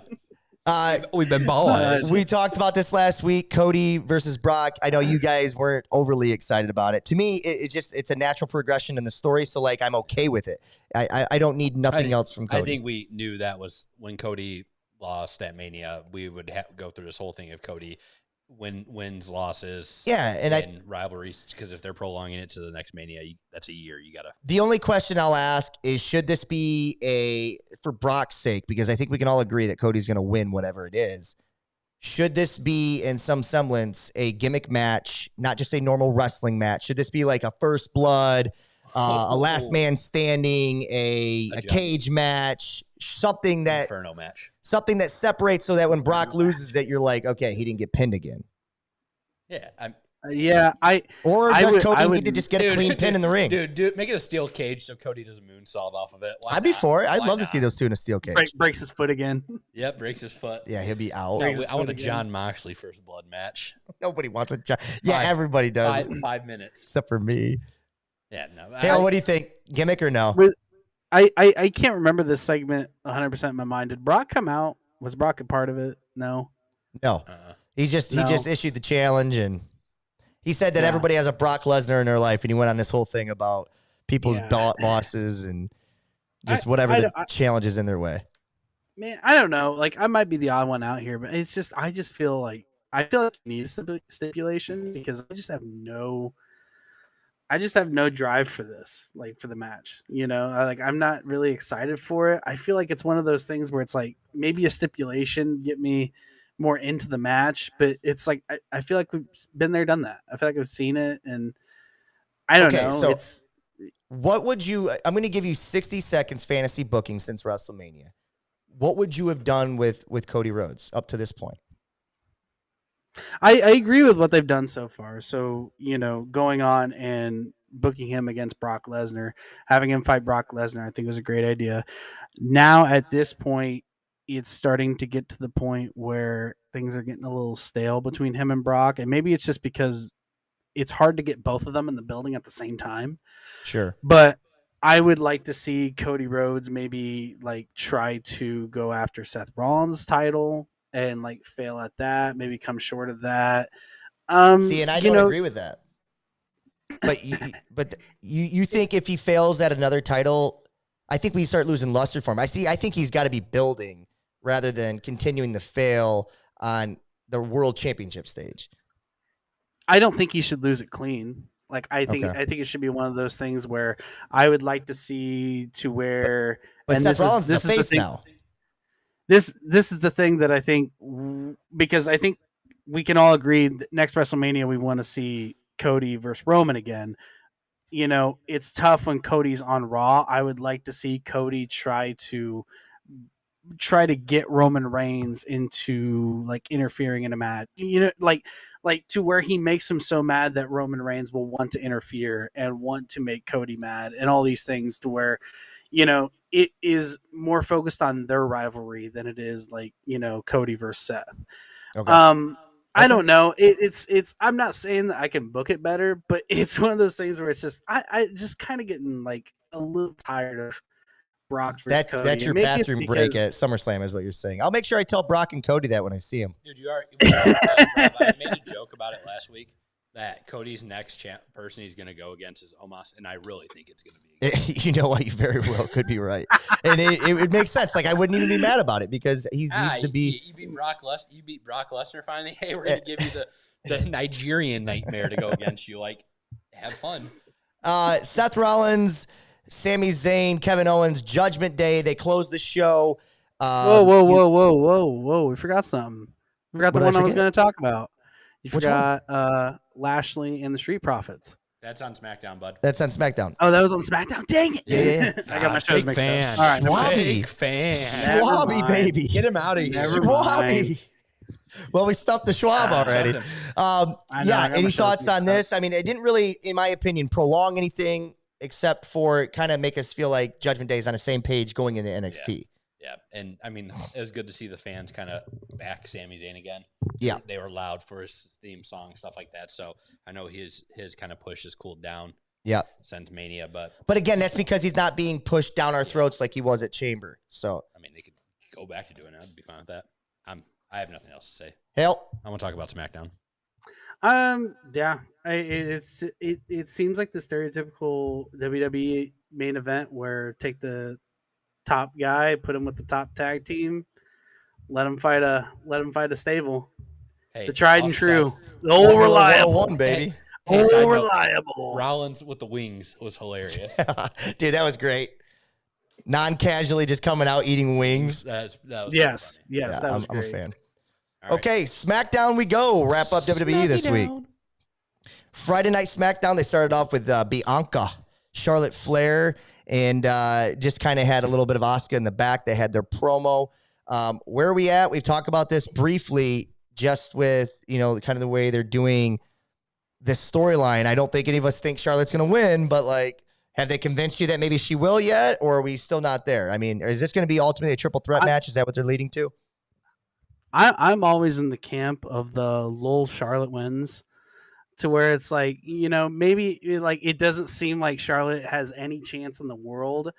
Uh, We've been boys. we talked about this last week, Cody versus Brock. I know you guys weren't overly excited about it. To me, it's a natural progression in the story, so like I'm okay with it. I don't need nothing else from Cody. I think we knew that was when Cody lost at Mania. We would go through this whole thing of Cody wins, losses, and rivalries. Because if they're prolonging it to the next Mania, that's a year. You gotta. The only question I'll ask is, should this be for Brock's sake? Because I think we can all agree that Cody's going to win whatever it is. Should this be in some semblance a gimmick match, not just a normal wrestling match? Should this be like a first blood, a last man standing, a cage match, something that Inferno match, something that separates so that when Brock loses it, you're like, okay, he didn't get pinned again. Yeah, Or does Cody need to just get a clean pin in the ring? Dude, make it a steel cage so Cody does a moonsault off of it. I'd be for it. I'd love to see those two in a steel cage. breaks his foot again. Yep, breaks his foot. Yeah, he'll be out. I want a John Moxley first blood match. Nobody wants a Yeah, everybody does. 5 minutes. Except for me. Yeah, no. Hale, what do you think? Gimmick or no? I can't remember this segment 100% in my mind. Did Brock come out? Was Brock a part of it? No. No. He just issued the challenge, and he said that everybody has a Brock Lesnar in their life, and he went on this whole thing about people's losses and just whatever the challenges in their way. Man, I don't know. Like, I might be the odd one out here, but it's just I feel like you need a stipulation because I just have no drive for this, like for the match. You know, I'm not really excited for it. I feel like it's one of those things where it's like maybe a stipulation get me more into the match, but it's like I feel like we've been there, done that. I feel like I've seen it, and I don't know. So what would you? I'm going to give you 60 seconds fantasy booking since WrestleMania. What would you have done with Cody Rhodes up to this point? I agree with what they've done so far. So, you know, going on and booking him against Brock Lesnar, having him fight Brock Lesnar, I think was a great idea. Now, at this point, it's starting to get to the point where things are getting a little stale between him and Brock. And maybe it's just because it's hard to get both of them in the building at the same time. Sure. But I would like to see Cody Rhodes maybe like try to go after Seth Rollins' title and like fail at that, maybe come short of that. See, and I don't agree with that. But you think if he fails at another title, I think we start losing luster for him. I think he's got to be building rather than continuing to fail on the world championship stage. I don't think he should lose it clean. Like I think it should be one of those things where I would like to see to where. But Seth Rollins is the face now. This is the thing that I think, because I think we can all agree that next WrestleMania we want to see Cody versus Roman again. You know, it's tough when Cody's on Raw. I would like to see Cody try to get Roman Reigns into like interfering in a match. You know, like to where he makes him so mad that Roman Reigns will want to interfere and want to make Cody mad and all these things, to where, you know, it is more focused on their rivalry than it is like, you know, Cody versus Seth. Okay. I don't know. It's I'm not saying that I can book it better, but it's one of those things where it's just I just kind of getting like a little tired of Brock versus Cody. That's your bathroom break at SummerSlam is what you're saying. I'll make sure I tell Brock and Cody that when I see him. Dude, I made a joke about it last week that Cody's next person he's going to go against is Omos, and I really think it's going to be. You know what? You very well could be right. And it makes sense. Like, I wouldn't even be mad about it because he needs to be. You beat Brock Lesnar finally. Hey, we're going to give you the Nigerian nightmare to go against you. Like, have fun. Seth Rollins, Sami Zayn, Kevin Owens, Judgment Day. They closed the show. Whoa. We forgot something. We forgot the one I was going to talk about. You forgot Lashley and the Street Profits. That's on SmackDown, bud. That's on SmackDown. Oh, that was on SmackDown? Dang it. Yeah. I got my shows mixed up. All right. Swabby. Swabby, baby. Get him out of here. Swabby. Well, we stuffed the Schwab already. Any thoughts on this? I mean, it didn't really, in my opinion, prolong anything except for kind of make us feel like Judgment Day is on the same page going into NXT. Yeah, and I mean, it was good to see the fans kind of back Sami Zayn again. Yeah. They were loud for his theme song, stuff like that. So I know his kind of push has cooled down Yeah. since Mania, but again, that's because he's not being pushed down our throats like he was at Chamber. So I mean, they could go back to doing it. I'd be fine with that. I have nothing else to say. hell, I want to talk about SmackDown. Yeah, it seems like the stereotypical WWE main event where take the top guy, put him with the top tag team, let him fight a stable, Hey, the tried and also true, side- the old reliable, 101, baby. Hey, side old note, reliable. Rollins with the wings was hilarious. Dude, that was great. Non-casually just coming out eating wings. That was Yes, funny. yes, Yeah, that was I'm a great. fan. All right. Okay, SmackDown we go. Wrap up WWE this week. Friday Night SmackDown, they started off with Bianca, Charlotte Flair, and just kind of had a little bit of Asuka in the back. They had their promo. Where are we at? We've talked about this briefly just with, kind of the way they're doing this storyline. I don't think any of us think Charlotte's going to win, but like, have they convinced you that maybe she will yet, or are we still not there? I mean, is this going to be ultimately a triple threat match? Is that what they're leading to? I'm always in the camp of the lol Charlotte wins, to where it's like, maybe like it doesn't seem like Charlotte has any chance in the world,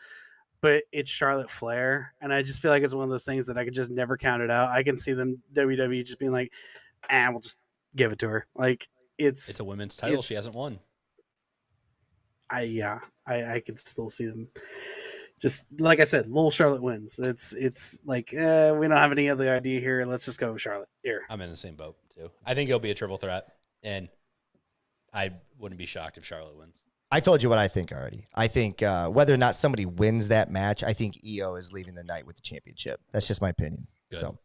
but it's Charlotte Flair, and I just feel like it's one of those things that I could just never count it out. I can see them WWE just being like, we'll just give it to her. Like It's a women's title. She hasn't won. I could still see them. Just like I said, lol Charlotte wins. It's like we don't have any other idea here. Let's just go with Charlotte here. I'm in the same boat too. I think it'll be a triple threat, and I wouldn't be shocked if Charlotte wins. I told you what I think already. I think whether or not somebody wins that match, I think EO is leaving the night with the championship. That's just my opinion. Good. So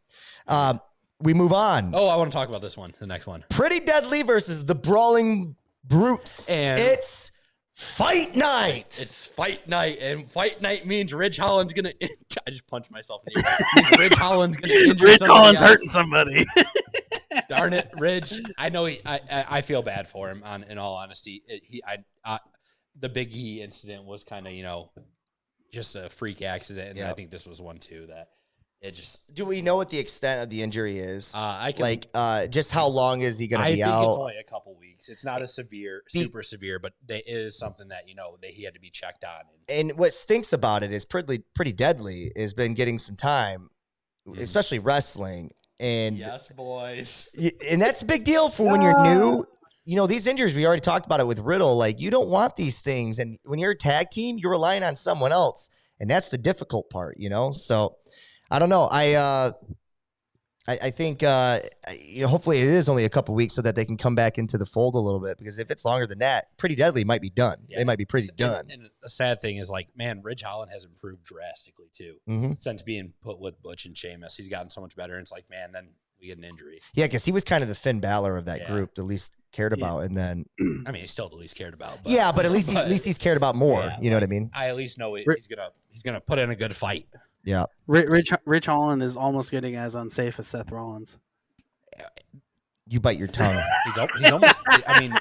we move on. Oh, I want to talk about this one, the next one. Pretty Deadly versus the Brawling Brutes. And it's fight night. It's fight night, and fight night means Ridge Holland's gonna. I just punched myself in the ear. It means Ridge Holland's gonna injure Ridge somebody Holland's else. hurting somebody. Darn it, Ridge! I know I feel bad for him. In all honesty, the Big E incident was kind of just a freak accident, and Yep. I think this was one too that it just. Do we know what the extent of the injury is? I can, Just how long is he going to be I think out? it's only a couple weeks. It's not a super severe, but it is something that that he had to be checked on. And what stinks about it is Pretty Deadly has been getting some time, especially wrestling. And Yes, boys. and that's a big deal for when you're new. These injuries, we already talked about it with Riddle. Like, you don't want these things. And when you're a tag team, you're relying on someone else. And that's the difficult part, So I don't know. I think, hopefully it is only a couple weeks so that they can come back into the fold a little bit. Because if it's longer than that, Pretty Deadly might be done. Yeah. They might be pretty done. And the sad thing is, man, Ridge Holland has improved drastically too since being put with Butch and Sheamus. He's gotten so much better. And it's like, man, then we get an injury. Yeah, because he was kind of the Finn Balor of that group, the least cared about. And then, I mean, he's still the least cared about. But, but at least he's cared about more. Yeah, you know what I mean? I at least know he's gonna put in a good fight. Yeah. Rich Holland is almost getting as unsafe as Seth Rollins. You bite your tongue. He's almost. I mean,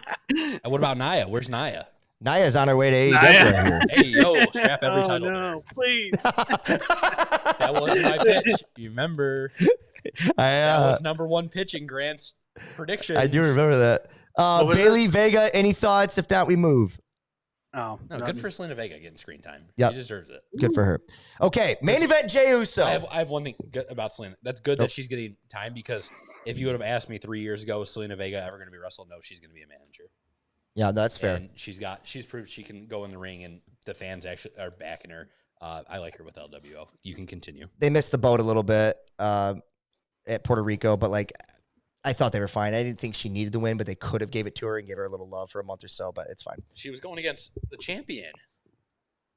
what about Nia? Where's Nia? Naya's on her way to AEW right here. Hey, yo, strap every title. No, please. That was my pitch. You remember? That was number one pitch in Grant's predictions. I do remember that. Bailey Vega, any thoughts? If not, we move. Oh, No, good for Selena Vega getting screen time. Yep. She deserves it. Good for her. Okay, main event, Jey Uso. I have one thing good about Selena. That's good that she's getting time, because if you would have asked me 3 years ago, is Selena Vega ever going to be wrestled? No, she's going to be a manager. Yeah, that's fair. And she's proved she can go in the ring, and the fans actually are backing her. I like her with LWO. You can continue. They missed the boat a little bit at Puerto Rico, but I thought they were fine. I didn't think she needed to win, but they could have gave it to her and gave her a little love for a month or so, but it's fine. She was going against the champion.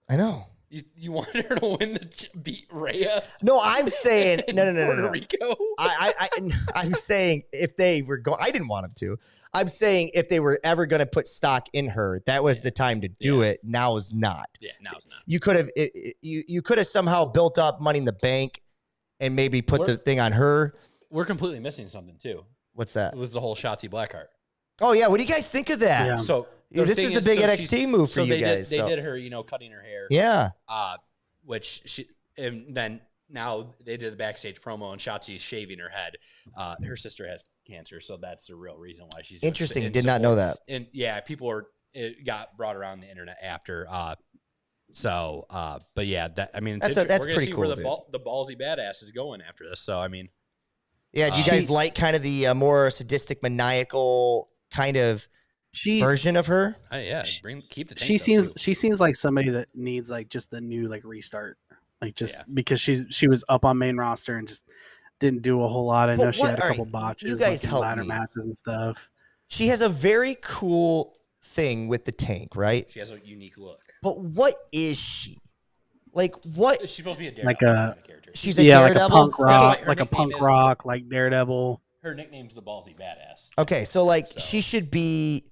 I know. You wanted her to win beat Rhea? No, I'm saying no. Puerto Rico. I'm saying if they were going, I didn't want them to. I'm saying if they were ever going to put stock in her, that was the time to do it. Now is not. Yeah, now it's not. You could have you could have somehow built up Money in the Bank and maybe put the thing on her. We're completely missing something too. What's that? It was the whole Shotzi Blackheart. Oh yeah, what do you guys think of that? Yeah. So This is the big NXT move for you guys. They did her, cutting her hair. Yeah. Which she, and then now they did the backstage promo and Shotzi's shaving her head. Her sister has cancer, so that's the real reason why she's Interesting. Did not know that. And yeah, it got brought around the internet after. But yeah, That's we're gonna pretty see cool, where dude. the ballsy badass is going after this. So I mean, Yeah, do you guys like kind of the more sadistic, maniacal kind of version of her? keep the. She seems like somebody that needs like just a new like restart, like because she was up on main roster and just didn't do a whole lot. I know she had a couple botches, you guys like, help ladder me. matches and stuff. She has a very cool thing with the tank, right? She has a unique look. But what is she? Like what? She's supposed to be a like Daredevil a kind of character. She's a Daredevil? like a punk rock, Okay. like a punk rock, like Daredevil. Her nickname's the ballsy badass. Okay, so she should be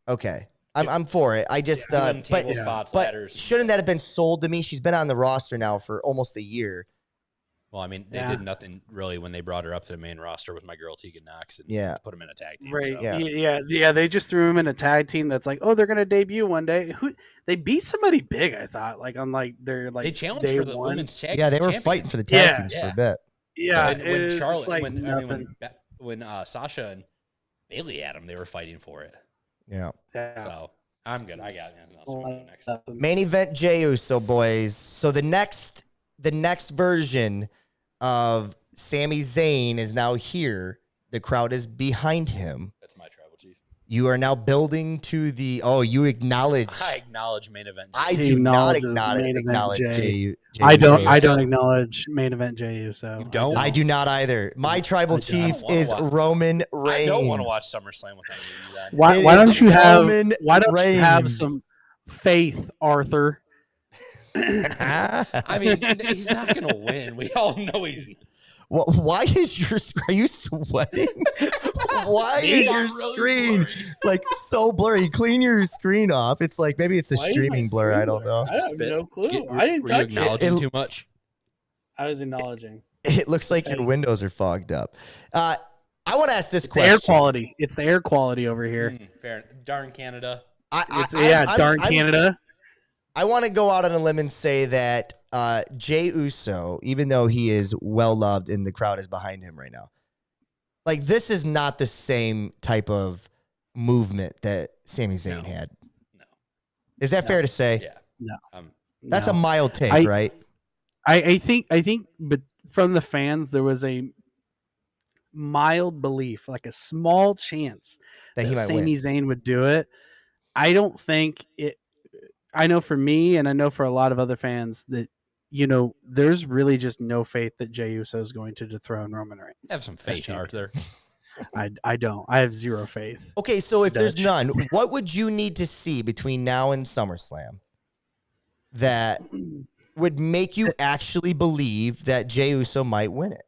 okay. I'm for it. I just table spots, ladders, shouldn't that have been sold to me? She's been on the roster now for almost a year. Well, I mean, they did nothing really when they brought her up to the main roster with my girl Tegan Knox and put them in a tag team. Right. So. Yeah. They just threw him in a tag team that's like, oh, they're gonna debut one day. They beat somebody big, I thought. Like on they challenged for the women's tag. Yeah, they were fighting for the tag teams for a bit. Yeah. So when Charlotte, like when Sasha and Bailey had them, they were fighting for it. Yeah. So I'm good. I got it. Next. Main event Jey Uso, boys. So the next version of Sami Zayn is now here. The crowd is behind him. That's my tribal chief. You are now building to the. Oh, you acknowledge. I acknowledge main event. I do not acknowledge Jey. I don't acknowledge main event Jey Uso. You don't? I do not either. My tribal chief is Roman Reigns. I don't want to watch SummerSlam with any of you. Then. Why don't you have some faith, Arthur? I mean, he's not going to win. We all know he's. Why is are you sweating? Why is your screen like so blurry? Clean your screen off. It's like maybe it's the streaming blur. I don't know. I have no clue. I didn't touch it. Too much. I was acknowledging. It looks like your windows are fogged up. I want to ask this question. The air quality. It's the air quality over here. Fair. Darn Canada. Darn Canada. I want to go out on a limb and say that Jey Uso, even though he is well loved and the crowd is behind him right now, like this is not the same type of movement that Sami Zayn had. No. Is that fair to say? Yeah. No. That's a mild take, right? I think, but from the fans, there was a mild belief, like a small chance that he might Sami Zayn would do it. I don't think it. I know for me, and I know for a lot of other fans that, there's really just no faith that Jey Uso is going to dethrone Roman Reigns. Have some faith, Arthur. I don't. I have zero faith. Okay, so if there's none, what would you need to see between now and SummerSlam that would make you actually believe that Jey Uso might win it?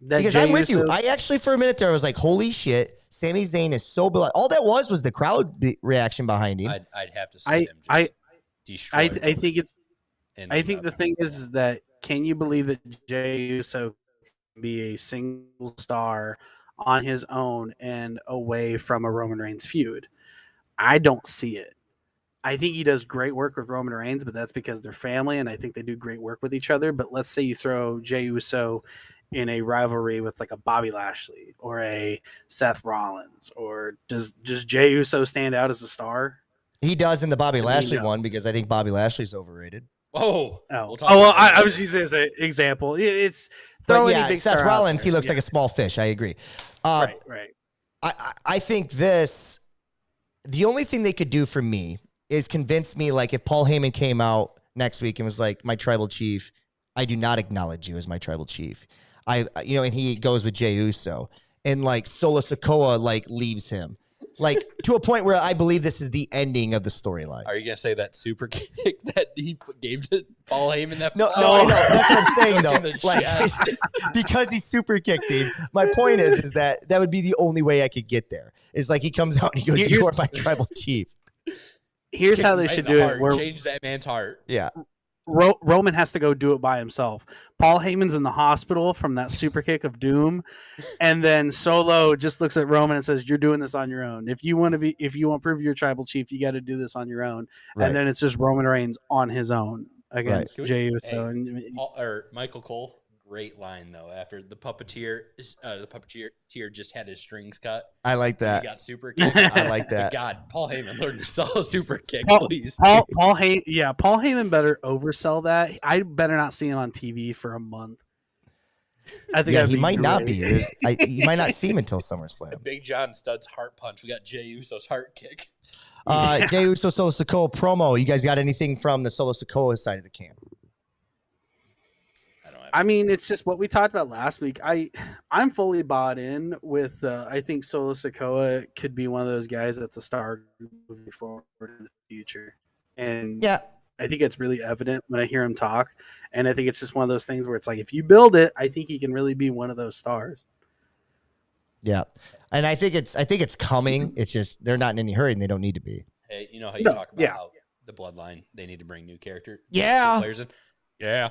Because I'm with you. I actually, for a minute there, I was like, holy shit, Sami Zayn is so beloved. All that was the crowd reaction behind him. I'd have to say him just destroy I think it's. I think the thing is that can you believe that Jey Uso can be a single star on his own and away from a Roman Reigns feud? I don't see it. I think he does great work with Roman Reigns, but that's because they're family, and I think they do great work with each other. But let's say you throw Jey Uso in a rivalry with like a Bobby Lashley or a Seth Rollins, or does Jey Uso stand out as a star? He does in the Bobby Lashley one because I think Bobby Lashley's overrated. Well, I was using it as an example. It's throwing any big Seth Rollins, he looks like a small fish. I agree. Right. I think the only thing they could do for me is convince me, like if Paul Heyman came out next week and was like, my tribal chief, I do not acknowledge you as my tribal chief. And he goes with Jey Uso, and like Solo Sikoa like leaves him, like to a point where I believe this is the ending of the storyline. Are you gonna say that super kick that he gave to Paul Heyman? No, I know. That's what I'm saying though. Like because he super kicked him. My point is that would be the only way I could get there. Is like he comes out and he goes, "You are my tribal chief." Here's how they should do it. Change that man's heart. Yeah. Roman has to go do it by himself. Paul Heyman's in the hospital from that super kick of doom, and then Solo just looks at Roman and says, "You're doing this on your own. If you want to prove you're tribal chief, you got to do this on your own." Right. And then it's just Roman Reigns on his own against Jey Uso or Michael Cole. great line though. After the puppeteer just had his strings cut. I like He that. got super kicked. I like that. God, Paul Heyman learned to sell a super kick, please. Paul Heyman better oversell that. I better not see him on TV for a month. I think He might not be. You might not see him until SummerSlam. Big John Studd's heart punch. We got Jey Uso's heart kick. Jey Uso Solo Sikoa promo. You guys got anything from the Solo Sikoa side of the camp? I mean, it's just what we talked about last week. I'm fully bought in with. I think Solo Sikoa could be one of those guys that's a star moving forward in the future, and Yeah. I think it's really evident when I hear him talk. And I think it's just one of those things where it's like, if you build it, I think he can really be one of those stars. Yeah, and I think it's coming. It's just they're not in any hurry, and they don't need to be. Hey, you know how you talk about how the bloodline, they need to bring new character players in? Yeah.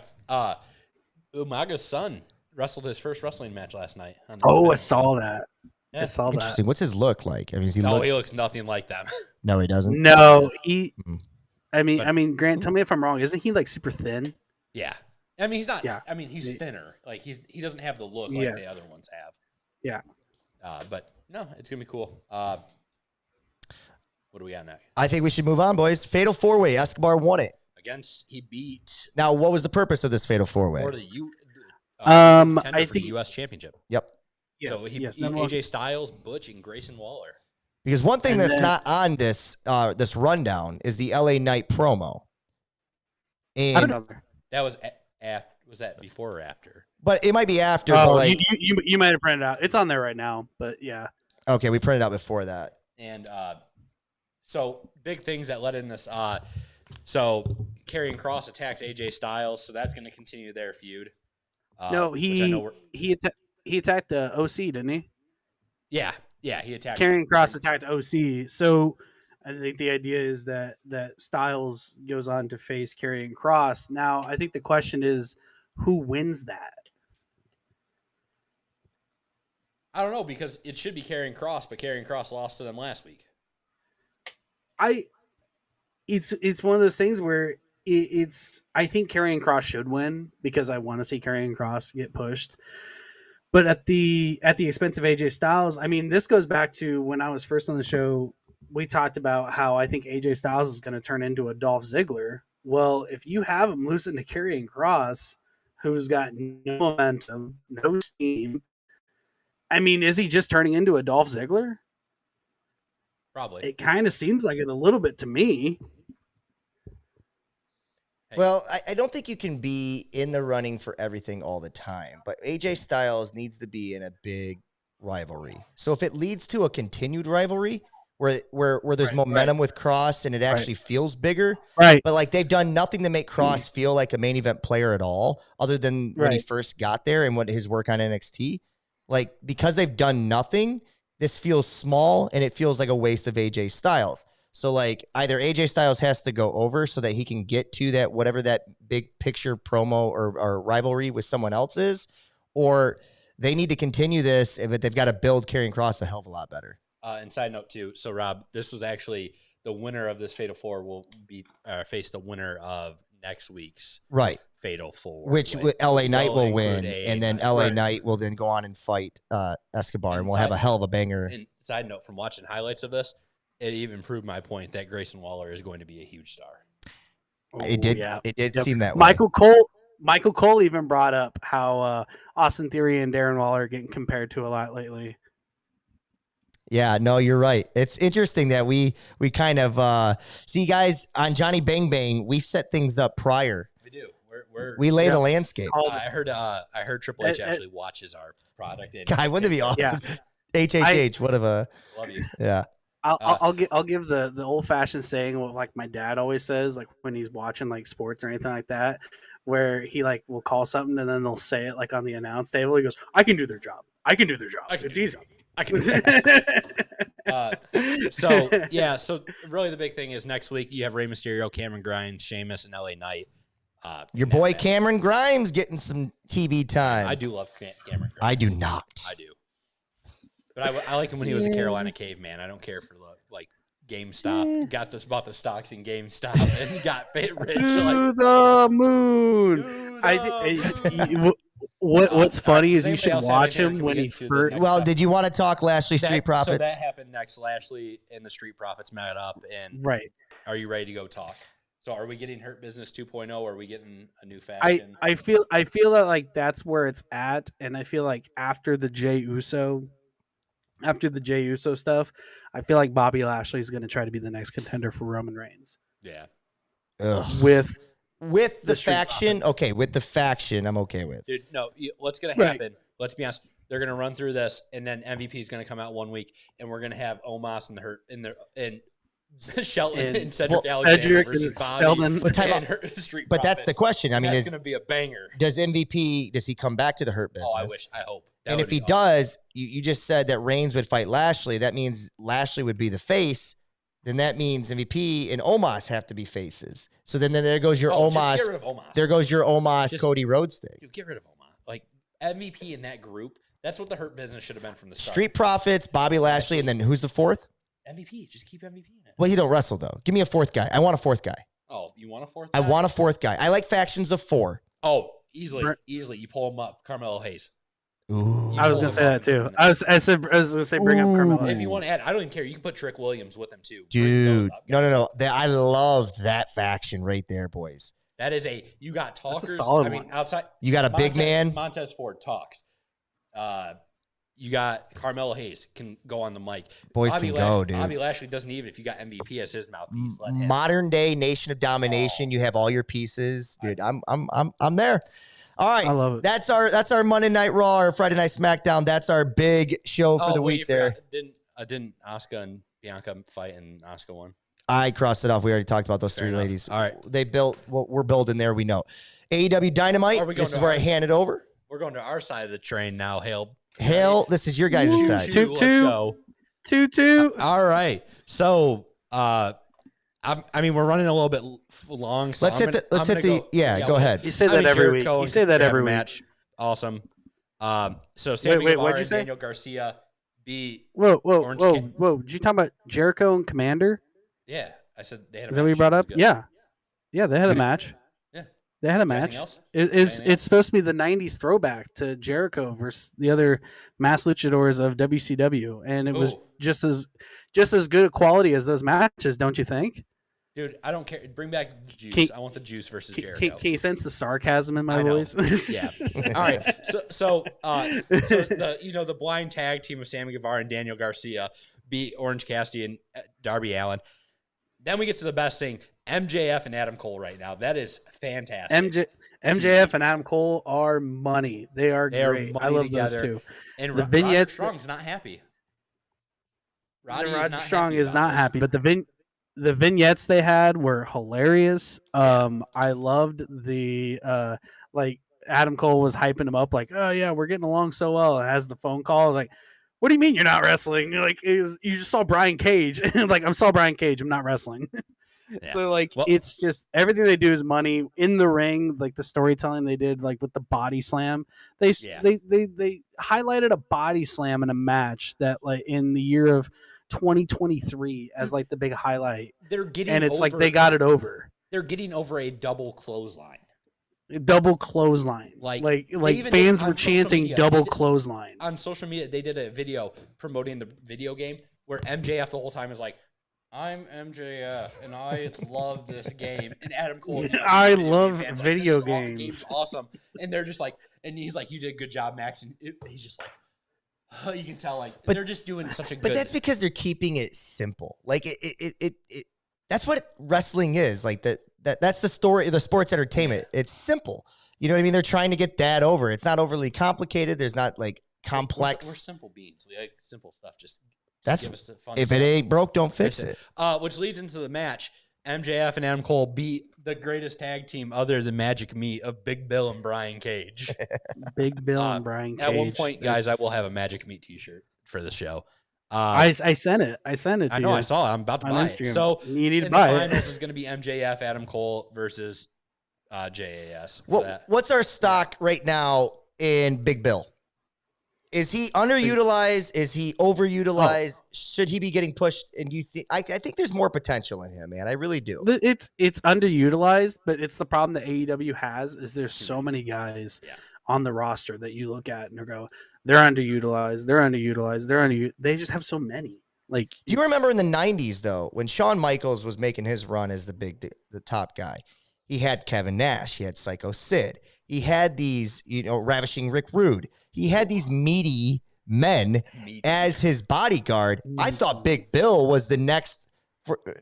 Umaga's son wrestled his first wrestling match last night. I saw that. Yeah. I saw that. Interesting. What's his look like? I mean, He looks nothing like them. No, he doesn't. No, he. Mm. I mean, Grant, tell me if I'm wrong. Isn't he like super thin? Yeah. I mean, he's not. Yeah. I mean, he's thinner. Like he doesn't have the look like the other ones have. Yeah. But no, it's gonna be cool. What do we got next? I think we should move on, boys. Fatal 4-way. Escobar won it. He beat Now, what was the purpose of this Fatal 4-way? for the I think the U.S. Championship. Yep. So he beat AJ Styles, Butch, and Grayson Waller. Because one thing And that's then- not on this rundown is the LA Knight promo. I don't And know. That was was that before or after? but it might be after. But Oh, like, you might have printed it out. It's on there right now, but yeah. okay, we printed out before that. And so big things that led in this. So Karrion Kross attacks AJ Styles, so that's going to continue their feud. No, which I know he attacked OC, didn't he? yeah, he attacked. Karrion Kross attacked OC. So I think the idea is that Styles goes on to face Karrion Kross. Now, I think the question is, who wins that? I don't know because it should be Karrion Kross, but Karrion Kross lost to them last week. It's one of those things where I think Karrion Kross should win because I want to see Karrion Kross get pushed. But at the expense of AJ Styles, I mean, this goes back to when I was first on the show. We talked about how I think AJ Styles is going to turn into a Dolph Ziggler. Well, if you have him losing to Karrion Kross, who's got no momentum, no steam, I mean, is he just turning into a Dolph Ziggler? Probably. It kind of seems like it a little bit to me. Well, I don't think you can be in the running for everything all the time, but AJ Styles needs to be in a big rivalry. So if it leads to a continued rivalry where there's momentum with Cross and it actually feels bigger, Right. but like they've done nothing to make Cross feel like a main event player at all, other than when he first got there and what his work on NXT. Like because they've done nothing, this feels small and it feels like a waste of AJ Styles. So like either AJ Styles has to go over so that he can get to that whatever that big picture promo or rivalry with someone else is, or they need to continue this, but they've got to build Karrion Kross a hell of a lot better. And side note too. So Rob, this was actually the winner of this Fatal 4 will be face the winner of next week's Fatal 4, which LA Knight will win, and then LA Knight will then go on and fight Escobar, and we'll have a hell of a banger. And side note, from watching highlights of this, it even proved my point that Grayson Waller is going to be a huge star. It did seem that way. Michael Cole even brought up how Austin Theory and Darren Waller are getting compared to a lot lately. Yeah, no, you're right. It's interesting that we kind of see, guys, on Johnny Bang Bang, we set things up prior. We do. We lay the landscape. I heard Triple H actually watches our product. And God, wouldn't it be awesome? Yeah. HHH, what of a love you. Yeah. I'll give the old fashioned saying what like my dad always says, like when he's watching like sports or anything like that, where he like will call something and then they'll say it like on the announce table. He goes, "I can do their job. I can do their job. It's easy. I can do that." So really the big thing is next week you have Rey Mysterio, Cameron Grimes, Sheamus, and LA Knight. Your boy Cameron Grimes getting some TV time. I do love Cameron Grimes. I do not. I do. But I like him when he was a Carolina caveman. I don't care for like GameStop. Bought the stocks in GameStop and got rich. To the moon. What's funny is does you anybody should else have watch anything, or him can when we he get to the first. next Well, topic? did you want to talk Lashley Street Profits? So that happened next. Lashley and the Street Profits met up, and Right. are you ready to go talk? So are we getting Hurt Business 2.0, or are we getting a new I faction? I feel that like that's where it's at, and I feel like after the Jey Uso stuff, I feel like Bobby Lashley is going to try to be the next contender for Roman Reigns Yeah. Ugh. with With the Street faction, Profits. okay. With the faction, I'm okay with. Dude, no, what's going to Right. happen? Let's be honest. They're going to run through this, and then MVP is going to come out 1 week, and we're going to have Omos and the Hurt and Shelton and Cedric well, Alexander Cedric versus and Bobby Sheldon. But time and out. Hurt Street But that's the Profits. question. I mean, That's is going to be a banger. does MVP does he come back to the Hurt Business? Oh, I wish. I hope. That And would if he be awesome. does, you just said that Reigns would fight Lashley. That means Lashley would be the face. Then that means MVP and Omos have to be faces. So then there goes your Just Omos. get rid of Omos. There goes your Omos Just- Cody Rhodes thing. Dude, get rid of Omos. Like MVP in that group. That's what the Hurt Business should have been from the start. Street Profits, Bobby Lashley, and then who's the fourth? MVP. Just keep MVP in it. Well, you don't wrestle though. Give me a fourth guy. I want a fourth guy. Oh, you want a fourth? I guy? want a fourth guy. I like factions of 4. Oh, easily. Br- You pull him up. Carmelo Hayes. Ooh. I was pull going to him say up that too. and- I was going to say bring up Ooh. Carmelo. If you want to add, I don't even care. You can put Trick Williams with him too. Bring Dude. those up, No, guys. no, no. I love that faction right there, boys. That is you got talkers. solid I mean, one. outside. You got a big man. Montez Ford talks. You got Carmelo Hayes can go on the mic. Boys can go, dude. Bobby Lashley doesn't even if you got MVP as his mouthpiece. Let him. Modern day Nation of Domination. Oh. You have all your pieces, dude. I'm there. All right, I love it. That's our Monday Night Raw or Friday Night SmackDown. That's our big show for the wait, week. you There, forgot. Didn't Asuka and Bianca fight and Asuka won? I crossed it off. We already talked about those Fair three enough. ladies. All right. They built what we're building there. We know. AEW Dynamite. Are we going This is to where I ours? hand it over. We're going to our side of the train now. Hail. This is your guys' Woo. side. Toot, Let's toot. go. 2-2. All right. So, I mean, we're running a little bit long. So Let's I'm hit gonna- the. Let's I'm hit gonna the. Yeah, go ahead. You say I that mean, every week. Jericho You and say that have every a week. match. Awesome. So Sammy wait, Guevara what'd you and say? Daniel Garcia beat. Whoa. Orange Can- Did you talk about Jericho and Commander? Yeah, I said they had. Is that what you brought up? Yeah. Yeah, they had a Okay. match. Yeah. They had a Anything match. else? It's Anything else? it's supposed to be the '90s throwback to Jericho versus the other mass luchadors of WCW, and it was Ooh. just as good a quality as those matches, don't you think? Dude, I don't care. Bring back the juice. Can- I want the juice versus Can, Jericho. can you sense the sarcasm in my I know. voice? Yeah. All right. So the blind tag team of Sammy Guevara and Daniel Garcia beat Orange Cassidy and Darby Allin. Then we get to the best thing: MJF and Adam Cole right now. That is fantastic. MJF and Adam Cole are money. They are They are great. I money love those together. two. And the Roderick vignettes- Strong's not happy. Roderick Strong is not happy, but the vignettes they had were hilarious. I loved the like Adam Cole was hyping him up, like, "Oh yeah, we're getting along so well." And as the phone call, like, "What do you mean you're not wrestling? Like, you just saw Brian Cage." Like, I saw Brian Cage. I'm not wrestling. Yeah. So like, Well- it's just everything they do is money in the ring. Like the storytelling they did, like with the body slam, they highlighted a body slam in a match that like in the year of 2023 as like the big highlight, They're getting and it's like over- they got it over. They're getting over a double clothesline. Double clothesline, Like, like they even fans did were on social chanting media, double they did- clothesline. On social media, they did a video promoting the video game where MJF the whole time is like, "I'm MJF and I love this game." And Adam Cole, I video game love fans, video "This games." game's awesome. And they're just like, and he's like, "You did a good job, Max." And he's just like, you can tell, like, But- they're just doing such a good. But that's because they're keeping it simple. Like it that's what wrestling is. Like that's the story, the sports entertainment. It's simple. You know what I mean? They're trying to get that over. It's not overly complicated. There's not like complex. We're simple beings. We like simple stuff. Just That's give us the fun if stuff. it ain't broke, don't fix it. Which leads into the match. MJF and Adam Cole beat the greatest tag team other than Magic Meat of Big Bill and Brian Cage. Big Bill and Brian Cage. At one point, guys, I That's- will have a Magic Meat T-shirt for the show. I sent it. I sent it to I know. you I saw it. I'm about to on buy Instagram. it. So you need to in buy the it. finals is going to be MJF, Adam Cole versus JAS. for that. What's our stock right now in Big Bill? Is he underutilized? Is he overutilized? Should he be getting pushed? And you think I think there's more potential in him, man. I really do. It's underutilized, but it's the problem that AEW has is there's so many guys Yeah. on the roster that you look at and go, they're underutilized, they're underutilized, they just have so many. Like, Do you remember in the 90s, though, when Shawn Michaels was making his run as the top guy? He had Kevin Nash. He had Psycho Sid. He had these, Ravishing Rick Rude. He had these meaty men as his bodyguard. I thought Big Bill was the next.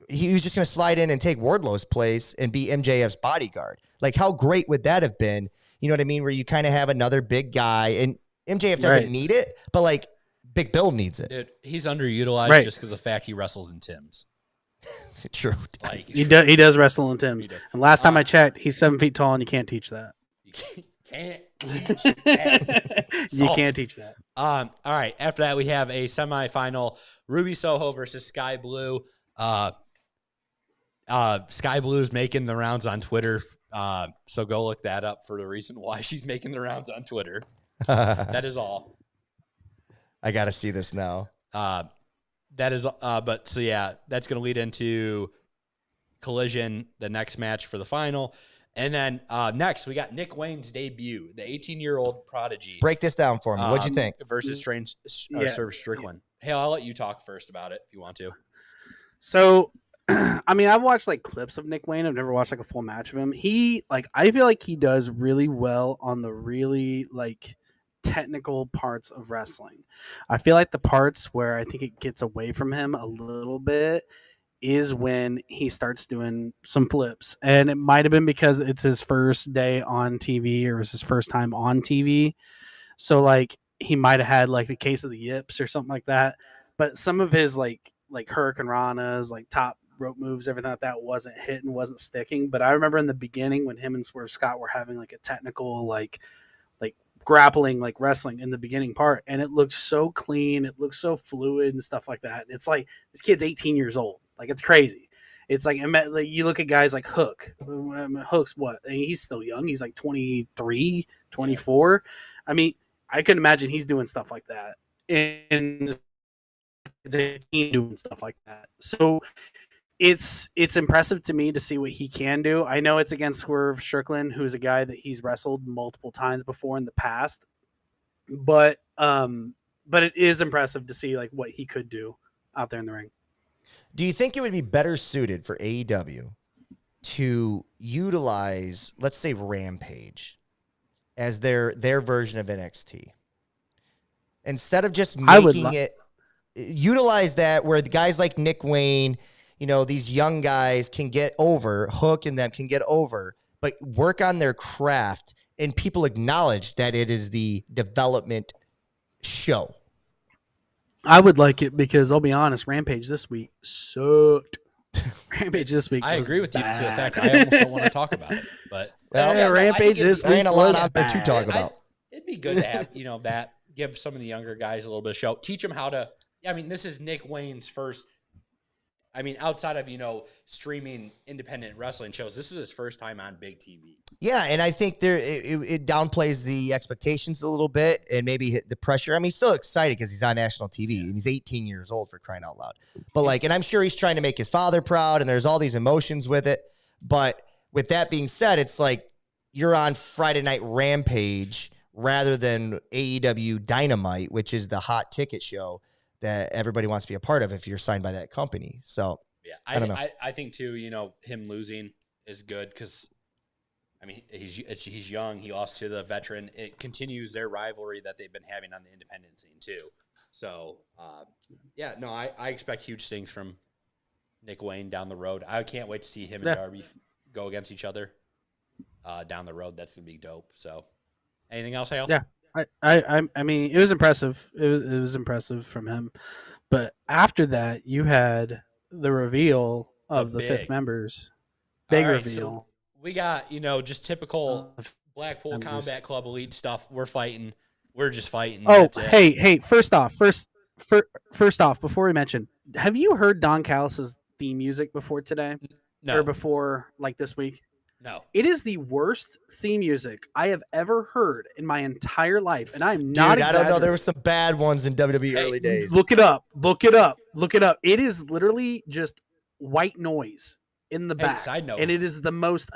He was just going to slide in and take Wardlow's place and be MJF's bodyguard. Like, how great would that have been? You know what I mean? Where you kind of have another big guy, and MJF doesn't need it, but like Big Bill needs it. Dude, he's underutilized just because of the fact he wrestles in Tim's. True. Like, he does wrestle in Tim's. And last time I checked, he's 7 feet tall, and you can't teach that. You can't teach that. You can't teach that. All right. After that, we have a semifinal: Ruby Soho versus Sky Blue. Sky Blue's making the rounds on Twitter, so go look that up for the reason why she's making the rounds on Twitter. That is all. I got to see this now. That is, but so yeah, that's going to lead into Collision, the next match for the final. And then next, we got Nick Wayne's debut, the 18-year-old prodigy. Break this down for me. What'd you think? Versus Sir Strickland. Hey, I'll let you talk first about it if you want to. So, I mean, I've watched like clips of Nick Wayne. I've never watched like a full match of him. I feel like he does really well on the really like technical parts of wrestling. I feel like the parts where I think it gets away from him a little bit is when he starts doing some flips. And it might have been because it's his first day on TV, or it was his first time on TV. So like he might have had like the case of the yips or something like that. But some of his like Hurricane Ranas, like top rope moves, everything like that wasn't hitting, wasn't sticking. But I remember in the beginning when him and Swerve Scott were having like a technical like grappling, like wrestling in the beginning part, and it looks so clean, it looks so fluid and stuff like that. And it's like this kid's 18 years old. Like, it's crazy. It's like you look at guys like Hook. Hook's what? He's still young. He's like 23, 24. I mean, I can imagine he's doing stuff like that. And it's 18 doing stuff like that. So it's impressive to me to see what he can do. I know it's against Swerve Strickland, who's a guy that he's wrestled multiple times before in the past. But it is impressive to see like what he could do out there in the ring. Do you think it would be better suited for AEW to utilize, let's say, Rampage as their version of NXT? Instead of just making utilize that where the guys like Nick Wayne, these young guys can get over, Hook and them can get over, but work on their craft and people acknowledge that it is the development show. I would like it because I'll be honest, Rampage this week sucked. Rampage this week. I agree with you to the bad. fact I almost don't want to talk about it, but Rampage this week. There ain't a lot was out there to bad. talk about. It'd be good to have that give some of the younger guys a little bit of show, teach them how to. I mean, this is Nick Wayne's first. I mean, outside of streaming independent wrestling shows, this is his first time on big TV. Yeah, and I think it downplays the expectations a little bit and maybe hit the pressure. I mean, he's still excited because he's on national TV and he's 18 years old, for crying out loud. But and I'm sure he's trying to make his father proud, and there's all these emotions with it. But with that being said, it's like you're on Friday Night Rampage rather than AEW Dynamite, which is the hot ticket show that everybody wants to be a part of if you're signed by that company. So yeah, I don't know. I think too, him losing is good because, I mean, he's young. He lost to the veteran. It continues their rivalry that they've been having on the independent scene too. So I expect huge things from Nick Wayne down the road. I can't wait to see him and Darby go against each other down the road. That's gonna be dope. So, anything else, Hale? Yeah. I mean, it was impressive. It was impressive from him. But after that, you had the reveal of the fifth members. Big reveal. So we got, just typical Blackpool Combat Club elite stuff. We're fighting. We're just fighting. Oh, hey! First off, before we mention, have you heard Don Callis's theme music before today? No. Or before this week? No. It is the worst theme music I have ever heard in my entire life, and I'm not. Dude, I don't know. There were some bad ones in WWE early days. Look it up. It is literally just white noise in the back. Side note. And it is the most.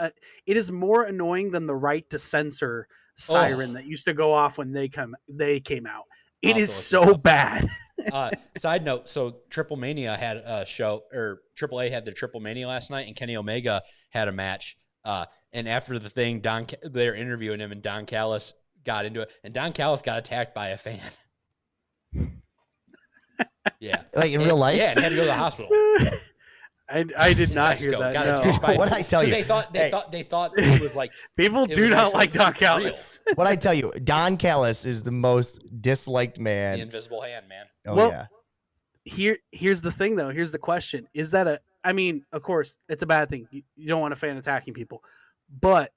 It is more annoying than the right to censor siren that used to go off when they came out. It I'll is have to look so this up. bad. Side note: so Triple Mania had a show, or Triple A had their Triple Mania last night, and Kenny Omega had a match. And after the thing, they're interviewing him, and Don Callis got into it, and Don Callis got attacked by a fan. Yeah, Like in real life? Yeah, and had to go to the hospital. I did not hear that. Got No. attacked by- What I tell you, They thought it was like People it do was not actually like Don real. Callis. what I tell you, Don Callis is the most disliked The man. invisible hand, man. Oh Well, yeah. Here's the thing, though. Here's the question: is that a? I mean, of course, it's a bad thing. You don't want a fan attacking people, but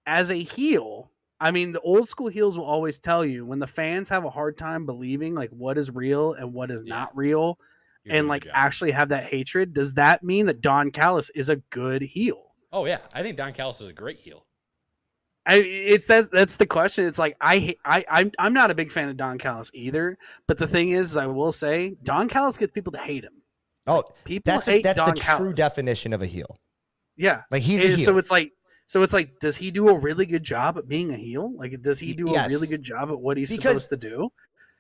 as a heel, I mean, the old school heels will always tell you when the fans have a hard time believing like what is real and what is not real, You're doing and a like good job. actually have that hatred. Does that mean that Don Callis is a good heel? Oh yeah, I think Don Callis is a great heel. That's the question. It's like I'm not a big fan of Don Callis either. But the thing is, I will say Don Callis gets people to hate him. Oh, People that's hate that's Don the Callis. true definition of a heel. Yeah, Like he's a heel. So it's like, does he do a really good job at being a heel? Like, does he do Yes. a really good job at what he's Because- supposed to do?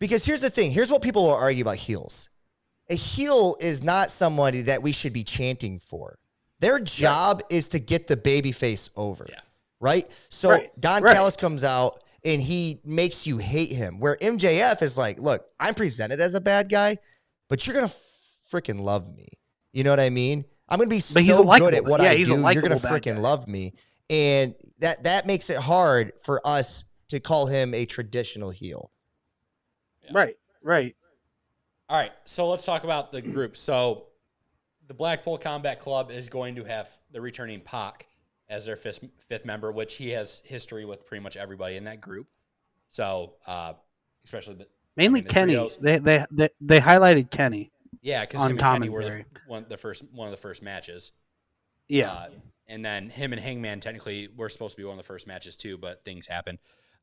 Because here's the thing. Here's what people will argue about heels. A heel is not somebody that we should be chanting for. Their job is to get the baby face over. Yeah. Right? So Right. Don Right. Callis comes out and he makes you hate him. Where MJF is like, look, I'm presented as a bad guy, but you're going to freaking love me. You know what I mean? I'm going to be But he's a so good likable- at what yeah, I he's a do. You're likable going to bad freaking guy. love me. And that makes it hard for us to call him a traditional heel. Yeah. Right. All right, so let's talk about the group. So the Blackpool Combat Club is going to have the returning Pac as their fifth member, which he has history with pretty much everybody in that group. So especially Mainly the Kenny. trios. They highlighted Kenny. Yeah, because on him and Kenny were commentary. one of the first matches. Yeah. And then him and Hangman technically were supposed to be one of the first matches too, but things happened.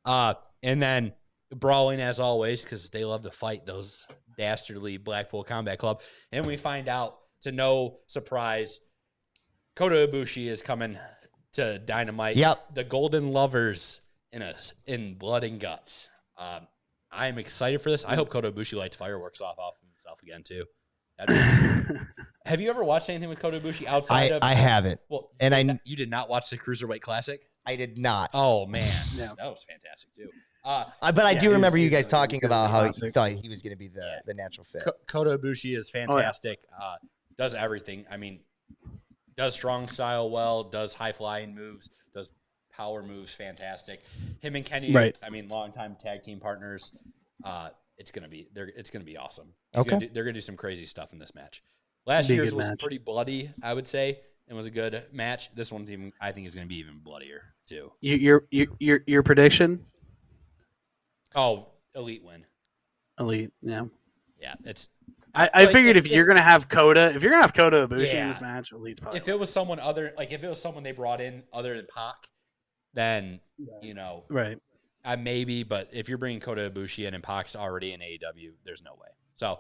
And then brawling as always because they love to fight, those dastardly Blackpool Combat Club. And we find out, to no surprise, Kota Ibushi is coming to Dynamite. Yep. The Golden Lovers in blood and guts. I am excited for this. I hope Kota Ibushi lights fireworks off himself again too. That'd be awesome. Have you ever watched anything with Kota Ibushi outside of? I haven't. Well, And you did not watch the Cruiserweight Classic? I did not. Oh man, No. that was fantastic too. But I Yeah, do he remember was- you he was guys really talking good about in how the he classic. thought he was going to be the natural fit. Kota Ibushi is fantastic. Does everything. I mean, does strong style well. Does high flying moves. Does power moves fantastic. Him and Kenny. Right. I mean, longtime tag team partners. It's gonna be awesome. Okay. They're gonna do some crazy stuff in this match. Last Be a year's good was match. pretty bloody, I would say, and was a good match. This one's I think is gonna be even bloodier too. Your prediction? Oh, elite win. Elite. Yeah. Yeah, it's. I Like, figured if you're gonna have Kota Ibushi Yeah. in this match, Elite's probably. If it was someone if it was someone they brought in other than Pac, then right. maybe. But if you're bringing Kota Ibushi in and Pac's already in AEW, there's no way. So,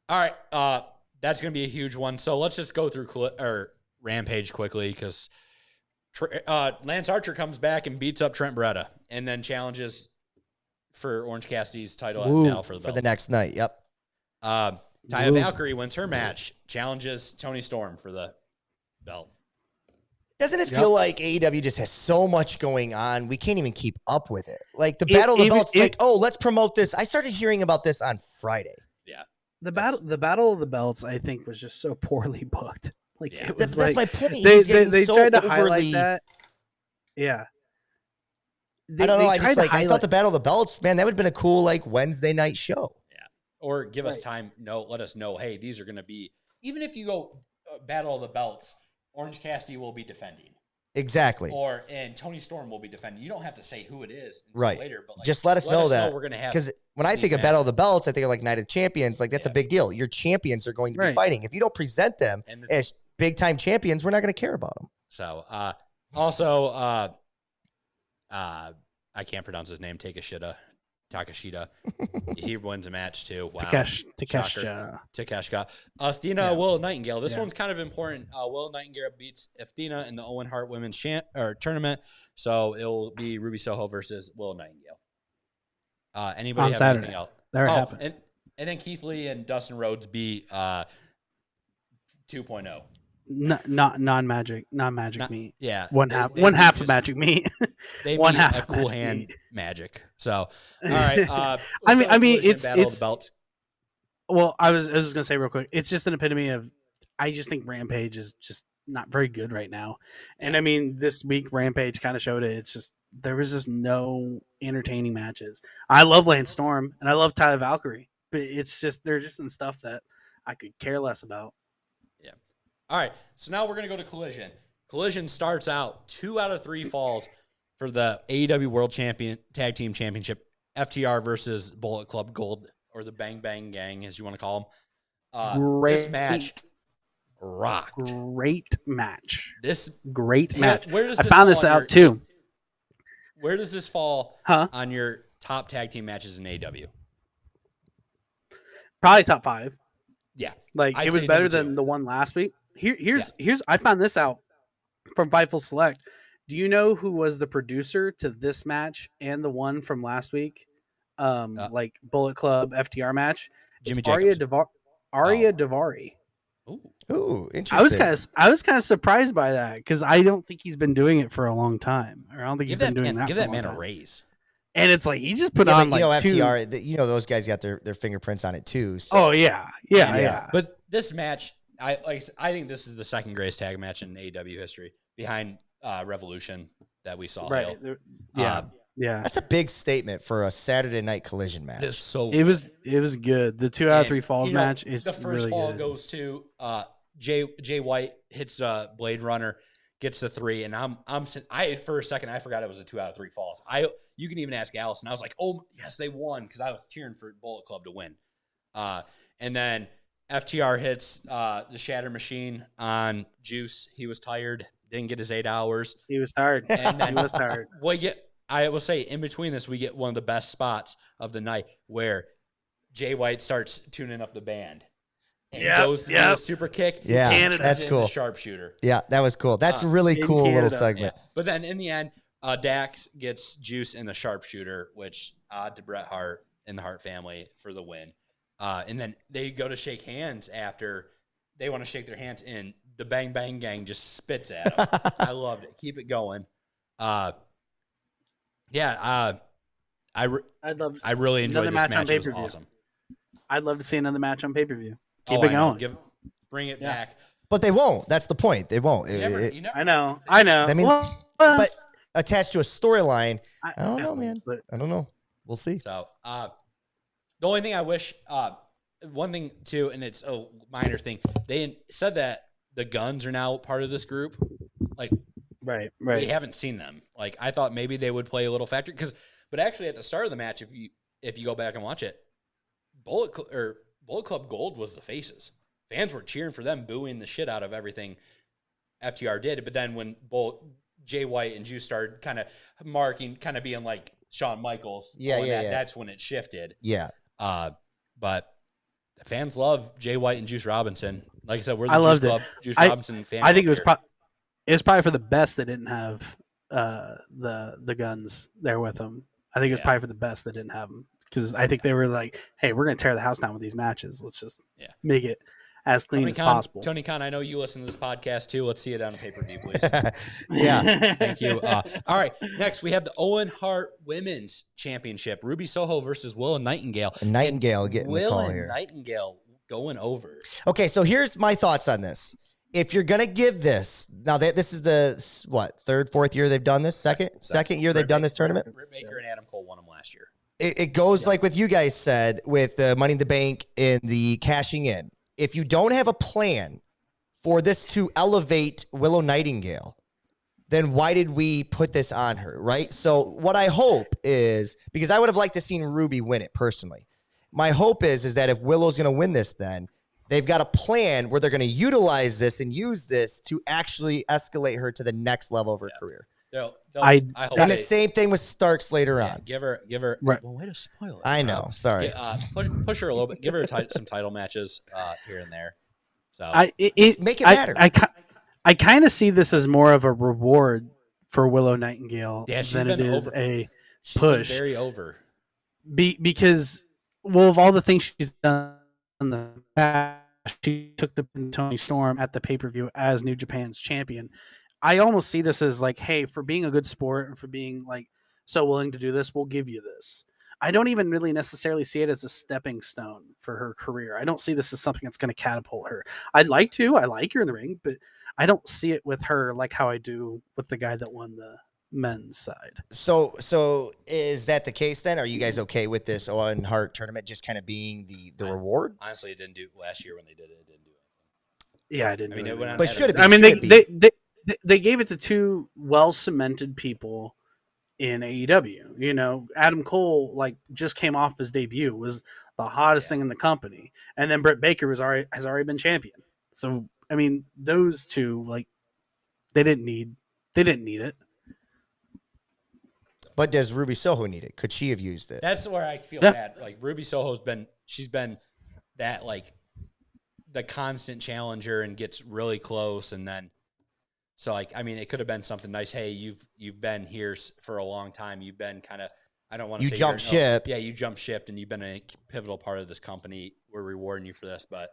all right, that's gonna be a huge one. So let's just go through Rampage quickly because Lance Archer comes back and beats up Trent Beretta, and then challenges for Orange Cassidy's title at Battle for the For Belt. the next night. Yep. Taya Ooh. Valkyrie wins her match, challenges Toni Storm for the belt. Doesn't it feel like AEW just has so much going on? We can't even keep up with it. Like the It- Battle of the it- Belts, it- like, oh, let's promote this. I started hearing about this on Friday. The battle of the belts, I think, was just so poorly booked. Like Yeah. it was That's like my point. they He's getting they so tried to overly. highlight that. Yeah. I don't know. I tried just to I thought the Battle of the Belts, man, that would have been a cool like Wednesday night show. Or give us Right. time. No, let us know. Hey, these are going to be. Even if you go Battle of the Belts, Orange Cassidy will be defending, Exactly. and Toni Storm will be defending. You don't have to say who it is until Right. later, but Just let us know that. we're going to have. Because when I these think of Battle of the Belts, I think of like Night of Champions. Like that's a Yeah. big deal. Your champions are going to be Right. fighting. If you don't present them And as big time champions, we're not going to care about them. so, also, I can't pronounce his name. Take a shitta. Takashita. He wins a match too. Wow. Takeshita. Athena, Willow Nightingale. This one's kind of important. Willow Nightingale beats Athena in the Owen Hart Women's Tournament. So it will be Ruby Soho versus Willow Nightingale. Anybody on have Saturday. anything else? There happened. And then Keith Lee and Dustin Rhodes beat 2.0. Non-magic meat. Yeah. One half of magic meat. They one meet half a of cool magic hand meat. magic. So, all right. I mean, it's Battle of it's the Belts. well, I was just gonna say real quick. It's just an epitome of. I just think Rampage is just not very good right now, and I mean, this week Rampage kind of showed it. It's just there was just no entertaining matches. I love Lance Storm and I love Tyler Valkyrie, but it's just they're just some stuff that I could care less about. Yeah. All right. So now we're going to go to Collision. Collision starts out 2 out of 3 falls for the AEW World Tag Team Championship. FTR versus Bullet Club Gold, or the Bang Bang Gang, as you want to call them. This match rocked. Great match. Where does I this found this fall on out too. Where does this fall Huh? on your top tag team matches in AEW? Probably top 5. Yeah. Like I'd it was say better number 2. than the one last week. Here's I found this out from Fightful Select. Do you know who was the producer to this match and the one from last week? Like Bullet Club FTR match. Jimmy It's Arya Jacobs. Davari. Ooh. Interesting. I was kind of surprised by that because I don't think he's been doing it for a long time. Or I don't think he's been doing that. Give for that a long man a time. raise. And it's like he just put Yeah, on but, like FTR, those guys got their fingerprints on it too. So. Oh yeah. But this match, I think this is the second greatest tag match in AEW history, behind Revolution that we saw. Right. Yeah. That's a big statement for a Saturday night Collision match. It's so It was good. The 2 out of 3 falls match is the first really fall good. goes to Jay White hits Blade Runner, gets the 3, and I for a second I forgot it was a 2 out of 3 falls. You can even ask Allison. I was like, oh yes, they won, because I was cheering for Bullet Club to win. And then FTR hits the Shatter Machine on Juice. He was tired, didn't get his 8 hours. He was tired. And then He was tired. I will say, in between this, we get one of the best spots of the night where Jay White starts tuning up the band and goes to do a super kick. Yeah, Canada that's cool. The sharpshooter. Yeah, that was cool. That's a really cool little segment. Yeah. But then in the end, Dax gets Juice in the sharpshooter, which to Bret Hart and the Hart family for the win. And then they go to shake hands after they want to shake their hands, and the Bang Bang Gang just spits at them. I loved it. Keep it going. I really enjoyed this match. It was awesome. I'd love to see another match on pay-per-view. Keep it going. Bring it back. But they won't. That's the point. They won't. I know. I mean, Well, but attached to a storyline, I don't know, man. But I don't know. We'll see. So, the only thing I wish, one thing too, and it's a minor thing, they said that the Guns are now part of this group. Like, right. we haven't seen them. Like, I thought maybe they would play a little factor, but actually at the start of the match, if you go back and watch it, Bullet Club Gold was the faces. Fans were cheering for them, booing the shit out of everything FTR did. But then when both Jay White and Juice started kind of marking, kind of being like Shawn Michaels, that's when it shifted. Yeah. But the fans love Jay White and Juice Robinson. Like I said, we're the Juice Robinson fan. I think it was probably for the best they didn't have the Guns there with them. I think it was probably for the best they didn't have them, because I think they were like, hey, we're going to tear the house down with these matches. Let's just make it as clean as possible. Tony Khan, I know you listen to this podcast too. Let's see it on a pay-per-view, please. Yeah. Thank you. All right. Next, we have the Owen Hart Women's Championship. Ruby Soho versus Willow Nightingale. Nightingale getting the call here. Nightingale going over. Okay, so here's my thoughts on this. If you're going to give this, now this is the, third, fourth year they've done this? Second year they've done this tournament? Britt Baker and Adam Cole won them last year. It goes like what you guys said with the Money in the Bank and the cashing in. If you don't have a plan for this to elevate Willow Nightingale, then why did we put this on her, right? So what I hope is, because I would have liked to seen Ruby win it personally. My hope is that if Willow's going to win this, then they've got a plan where they're going to utilize this and use this to actually escalate her to the next level of her career. I hope And the they- same thing with Starks later yeah, on. give her. Right. Well, way to spoil it. I know. Sorry. Push her a little bit. Give her some title matches here and there. So Just make it matter. I kind of see this as more of a reward for Willow Nightingale yeah, she's than been it is over. a She's push. been very over. Because of all the things she's done in the past, she took the Tony Storm at the pay-per-view as New Japan's champion. I almost see this as like, hey, for being a good sport and for being like so willing to do this, we'll give you this. I don't even really necessarily see it as a stepping stone for her career. I don't see this as something that's going to catapult her. I'd like to. I like her in the ring, but I don't see it with her like how I do with the guy that won the men's side. So is that the case then? Are you guys okay with this Owen Hart tournament just kind of being the reward? Honestly, it didn't do last year when they did it. It didn't do anything. Yeah, I didn't. I mean, do it went anything. on But should it be? I mean, Should it be? they gave it to two well cemented people in AEW. You know, Adam Cole like just came off his debut, was the hottest thing in the company, and then Britt Baker has already been champion. So I mean, those two like they didn't need it. But does Ruby Soho need it? Could she have used it? That's where I feel Yeah. bad. Like Ruby Soho's she's been that like the constant challenger and gets really close, and then so like I mean it could have been something nice. Hey, you've been here for a long time. You've been kind of I don't want to You say jumped ship. Yeah, you jumped ship, and you've been a pivotal part of this company. We're rewarding you for this, but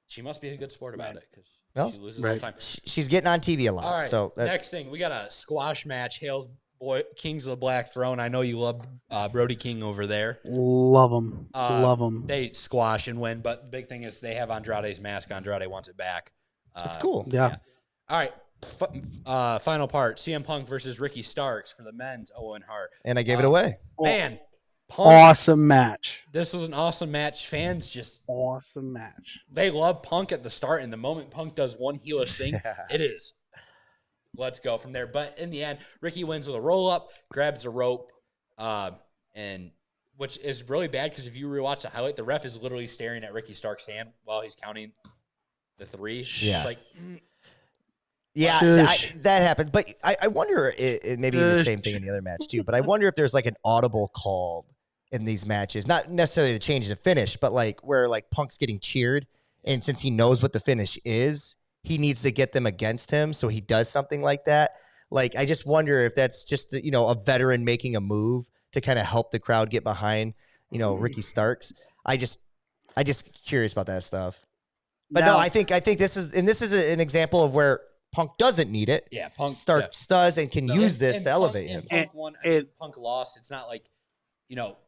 she must be a good sport about it because she loses all the time. She's getting on TV a lot. All right, So next thing we got a squash match. Hales Kings of the Black Throne. I know you love Brody King over there. Love them. They squash and win, but the big thing is they have Andrade's mask. Andrade wants it back. that's cool. Yeah. All right. Final part: CM Punk versus Ricky Starks for the men's Owen Hart. And I gave it away. Man, Punk. Awesome match. This was an awesome match. Fans just Awesome match. they love Punk at the start, and the moment Punk does one heelish thing, it is. Let's go from there. But in the end, Ricky wins with a roll up, grabs a rope, and which is really bad because if you rewatch the highlight, the ref is literally staring at Ricky Stark's hand while he's counting the three. Yeah. It's like, Yeah, Shush. that happened. But I wonder, it maybe the same thing in the other match too, but I wonder if there's like an audible called in these matches, not necessarily the change the finish, but like where like Punk's getting cheered. And since he knows what the finish is, he needs to get them against him. So he does something like that. Like, I just wonder if that's just, a veteran making a move to kind of help the crowd get behind, Ricky Starks. I just curious about that stuff. But no, I think this is an example of where Punk doesn't need it. yeah, Punk Starks does and can use this to elevate him. Punk won. Punk lost. It's not like,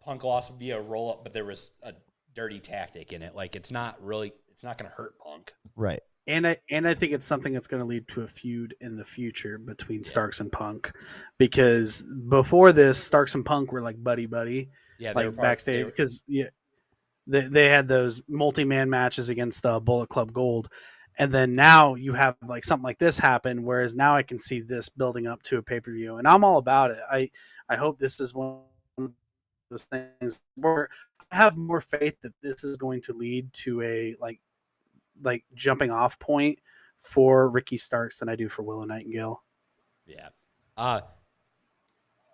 Punk lost via roll up, but there was a dirty tactic in it. Like, it's not going to hurt Punk. Right. And I think it's something that's going to lead to a feud in the future between Starks and Punk, because before this, Starks and Punk were like buddy, Yeah, like backstage, because they had those multi-man matches against Bullet Club Gold, and then now you have like something like this happen. Whereas now I can see this building up to a pay-per-view, and I'm all about it. I hope this is one of those things where I have more faith that this is going to lead to a like jumping off point for Ricky Starks than I do for Willow Nightingale. Yeah.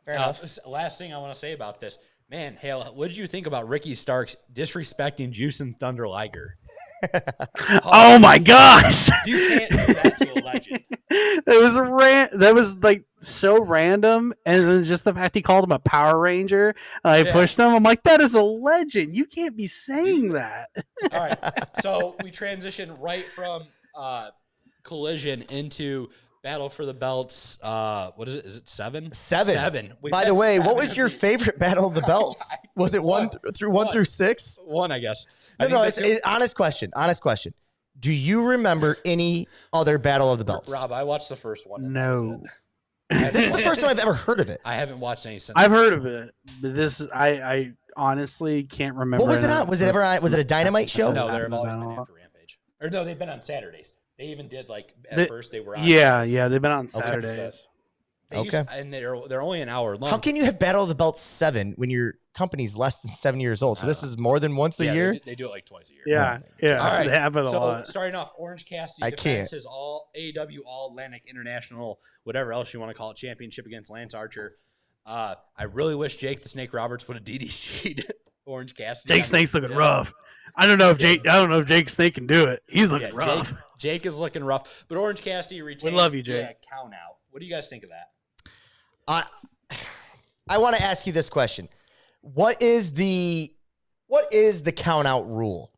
Fair enough. Last thing I want to say about this, man, Hale, what did you think about Ricky Starks disrespecting Juice and Thunder Liger? Oh my gosh! You can't do that to a legend. That was like so random, and then just the fact he called him a Power Ranger, and I pushed him. I'm like, that is a legend. You can't be saying that. All right, so we transition right from Collision into Battle for the Belts. What is it? Is it 7? 7. We've By had the way, 7 what was of your these. favorite Battle of the Belts? Was it 1 through 6? 1, I guess. No, it's honest question. Honest question. Do you remember any other Battle of the Belts? Rob, I watched the first one. and that was No, it. This is the first time I've ever heard of it. I haven't watched any since. I've heard of it, but this I honestly can't remember. What was it on? Was it ever on? Was it a Dynamite show? No, they've always been after Rampage. Or no, they've been on Saturdays. They even did first they were on. Yeah, they've been on Saturdays. And they're only an hour long. How can you have Battle of the Belts 7 when your company's less than 7 years old? So this is more than once a year? They do it like twice a year. Yeah. All right. They have it a lot. Starting off, Orange Cassidy defends his AEW All Atlantic International, whatever else you want to call it, championship against Lance Archer. I really wish Jake the Snake Roberts would have DDC'd Orange Cassidy. Jake Snake's looking rough. I don't know if Jake Snake can do it. He's looking rough. Jake is looking rough, but Orange Cassidy retains. We love you, Jake. Count out. What do you guys think of that? I want to ask you this question. What is the count out rule?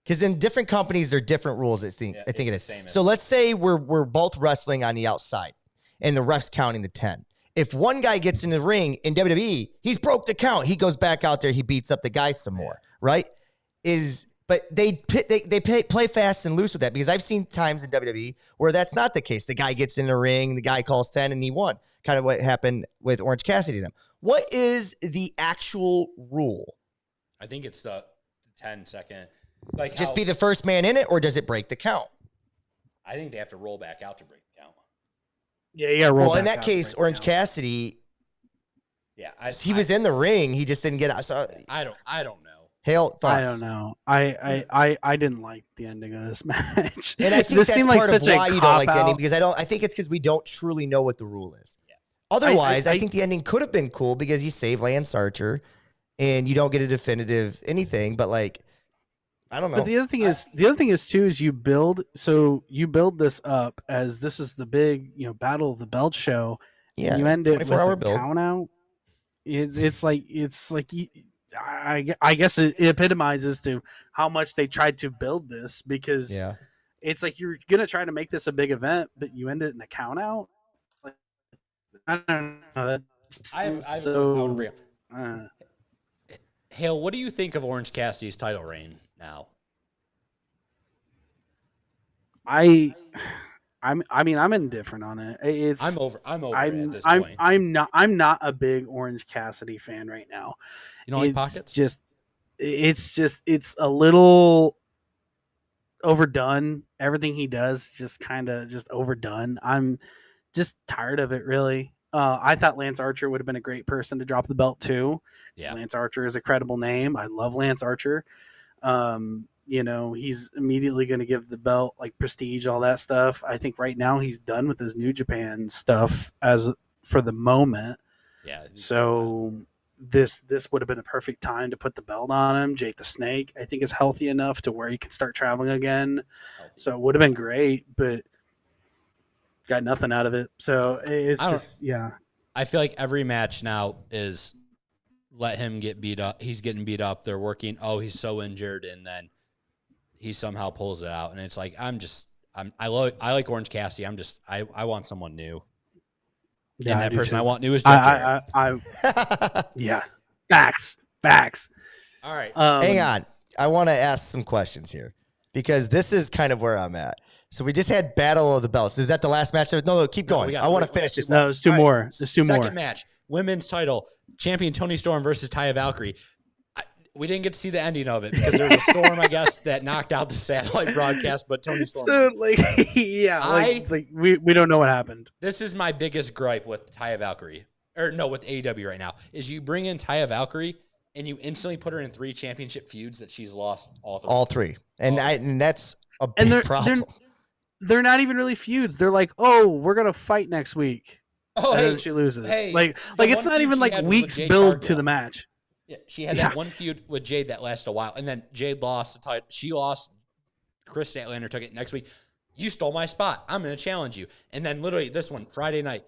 Because in different companies, there are different rules. I think it is. So let's say we're both wrestling on the outside, and the ref's counting the 10. If one guy gets in the ring in WWE, he's broke the count. He goes back out there. He beats up the guy some more, right? But they play fast and loose with that, because I've seen times in WWE where that's not the case. The guy gets in the ring, the guy calls 10, and he won. Kind of what happened with Orange Cassidy and them. What is the actual rule? I think it's the 10-second. Just be the first man in it, or does it break the count? I think they have to roll back out to break the count. Yeah, roll back well, in that case, Orange Cassidy, he was in the ring. He just didn't get out. So I don't know. Hale, thoughts? I don't know. I didn't like the ending of this match. And I think this that's seemed part like of such why a you don't like the ending, cop-out. because I think it's because we don't truly know what the rule is. Yeah. Otherwise, I think the ending could have been cool because you save Lance Archer and you don't get a definitive anything, but I don't know. But the other thing is too, is you build this up as this is the big, Battle of the Belt show. Yeah. You end it with 24-hour a build. count out. It's like I guess it epitomizes to how much they tried to build this, because it's like you're gonna try to make this a big event, but you end it in a count out. Like, I don't know. Hale, what do you think of Orange Cassidy's title reign now? I'm indifferent on it. I'm over it at this point. I'm not a big Orange Cassidy fan right now. You don't like pockets? It's a little overdone. Everything he does just kind of just overdone. I'm just tired of it, really. I thought Lance Archer would have been a great person to drop the belt too. Yeah. Lance Archer is a credible name. I love Lance Archer. He's immediately going to give the belt like prestige, all that stuff. I think right now he's done with his New Japan stuff as for the moment. Yeah. So this would have been a perfect time to put the belt on him. Jake the Snake, I think, is healthy enough to where he can start traveling again. So it would have been great, but got nothing out of it. So I feel like every match now is let him get beat up. He's getting beat up. They're working. Oh, he's so injured. And then he somehow pulls it out. And it's like, I like Orange Cassidy. I want someone new. Yeah, and that person I want new is Jeff yeah. Facts. All right. Hang on. I want to ask some questions here because this is kind of where I'm at. So we just had Battle of the Belts. Is that the last match? No, keep going. I want to finish this. No, there's two more. There's two more. Second match, women's title, champion Toni Storm versus Taya Valkyrie. We didn't get to see the ending of it because there was a storm, I guess, that knocked out the satellite broadcast, but Toni Storm. So, we don't know what happened. This is my biggest gripe with Taya Valkyrie. With AEW right now, is you bring in Taya Valkyrie and you instantly put her in 3 championship feuds that she's lost all three. And that's a big problem. They're not even really feuds. They're like, oh, we're going to fight next week. And then she loses. It's not even like weeks build to the match. Yeah, she had that one feud with Jade that lasted a while, and then Jade lost the title. She lost. Chris Statlander took it next week. You stole my spot. I'm going to challenge you. And then literally this one, Friday night,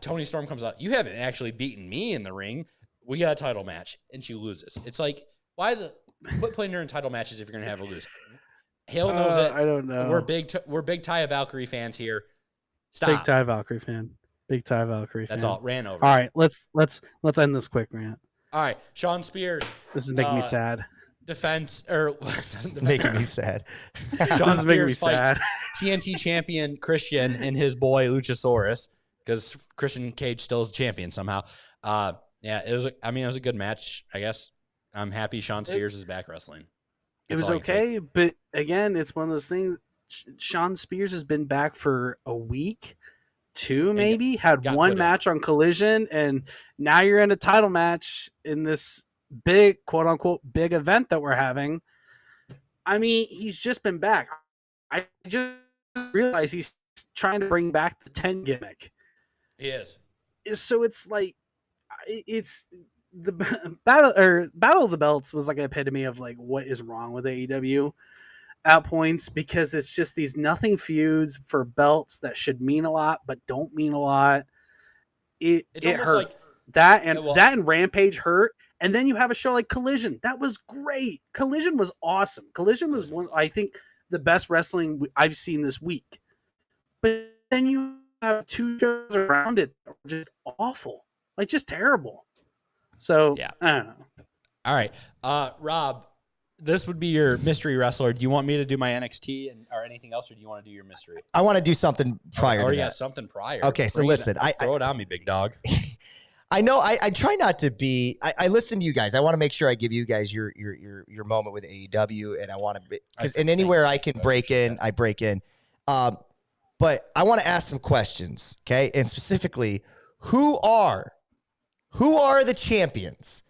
Toni Storm comes out. You haven't actually beaten me in the ring. We got a title match, and she loses. It's like, quit putting her in title matches if you're going to have her lose? Hale knows it. I don't know. We're big Taya Valkyrie fans here. Stop. Big Taya Valkyrie fan. That's all. Ran over. All right, let's end this quick rant. All right, Sean Spears. This is making me sad. Making me sad. Sean Spears fights TNT champion Christian and his boy Luchasaurus because Christian Cage still is champion somehow. It was a good match. I guess I'm happy Sean Spears is back wrestling. It was okay, but again, it's one of those things. Sean Spears has been back for a week, 2 maybe, had got one put in. match on Collision, and now you're in a title match in this big, quote unquote, big event that we're having. I mean, he's just been back. I just realized he's trying to bring back the 10 gimmick. He is. So it's like, it's the battle of the belts was like an epitome of like what is wrong with AEW at points, because it's just these nothing feuds for belts that should mean a lot but don't mean a lot. It almost hurt. like that and Rampage hurt, and then you have a show like Collision that was great. Collision was awesome. Collision was one, I think, the best wrestling I've seen this week. But then you have 2 shows around it that were just awful, like just terrible. So yeah, I don't know. All right, Rob, this would be your mystery wrestler. Do you want me to do my NXT or anything else, or do you want to do your mystery? I want to do something prior to yeah, that. something prior. Okay, so listen, throw it on me, big dog. I know I try not to be. I listen to you guys. I want to make sure I give you guys your moment with AEW, and I want to because and anywhere I can break in, I break in. But I want to ask some questions, okay? And specifically, who are the champions?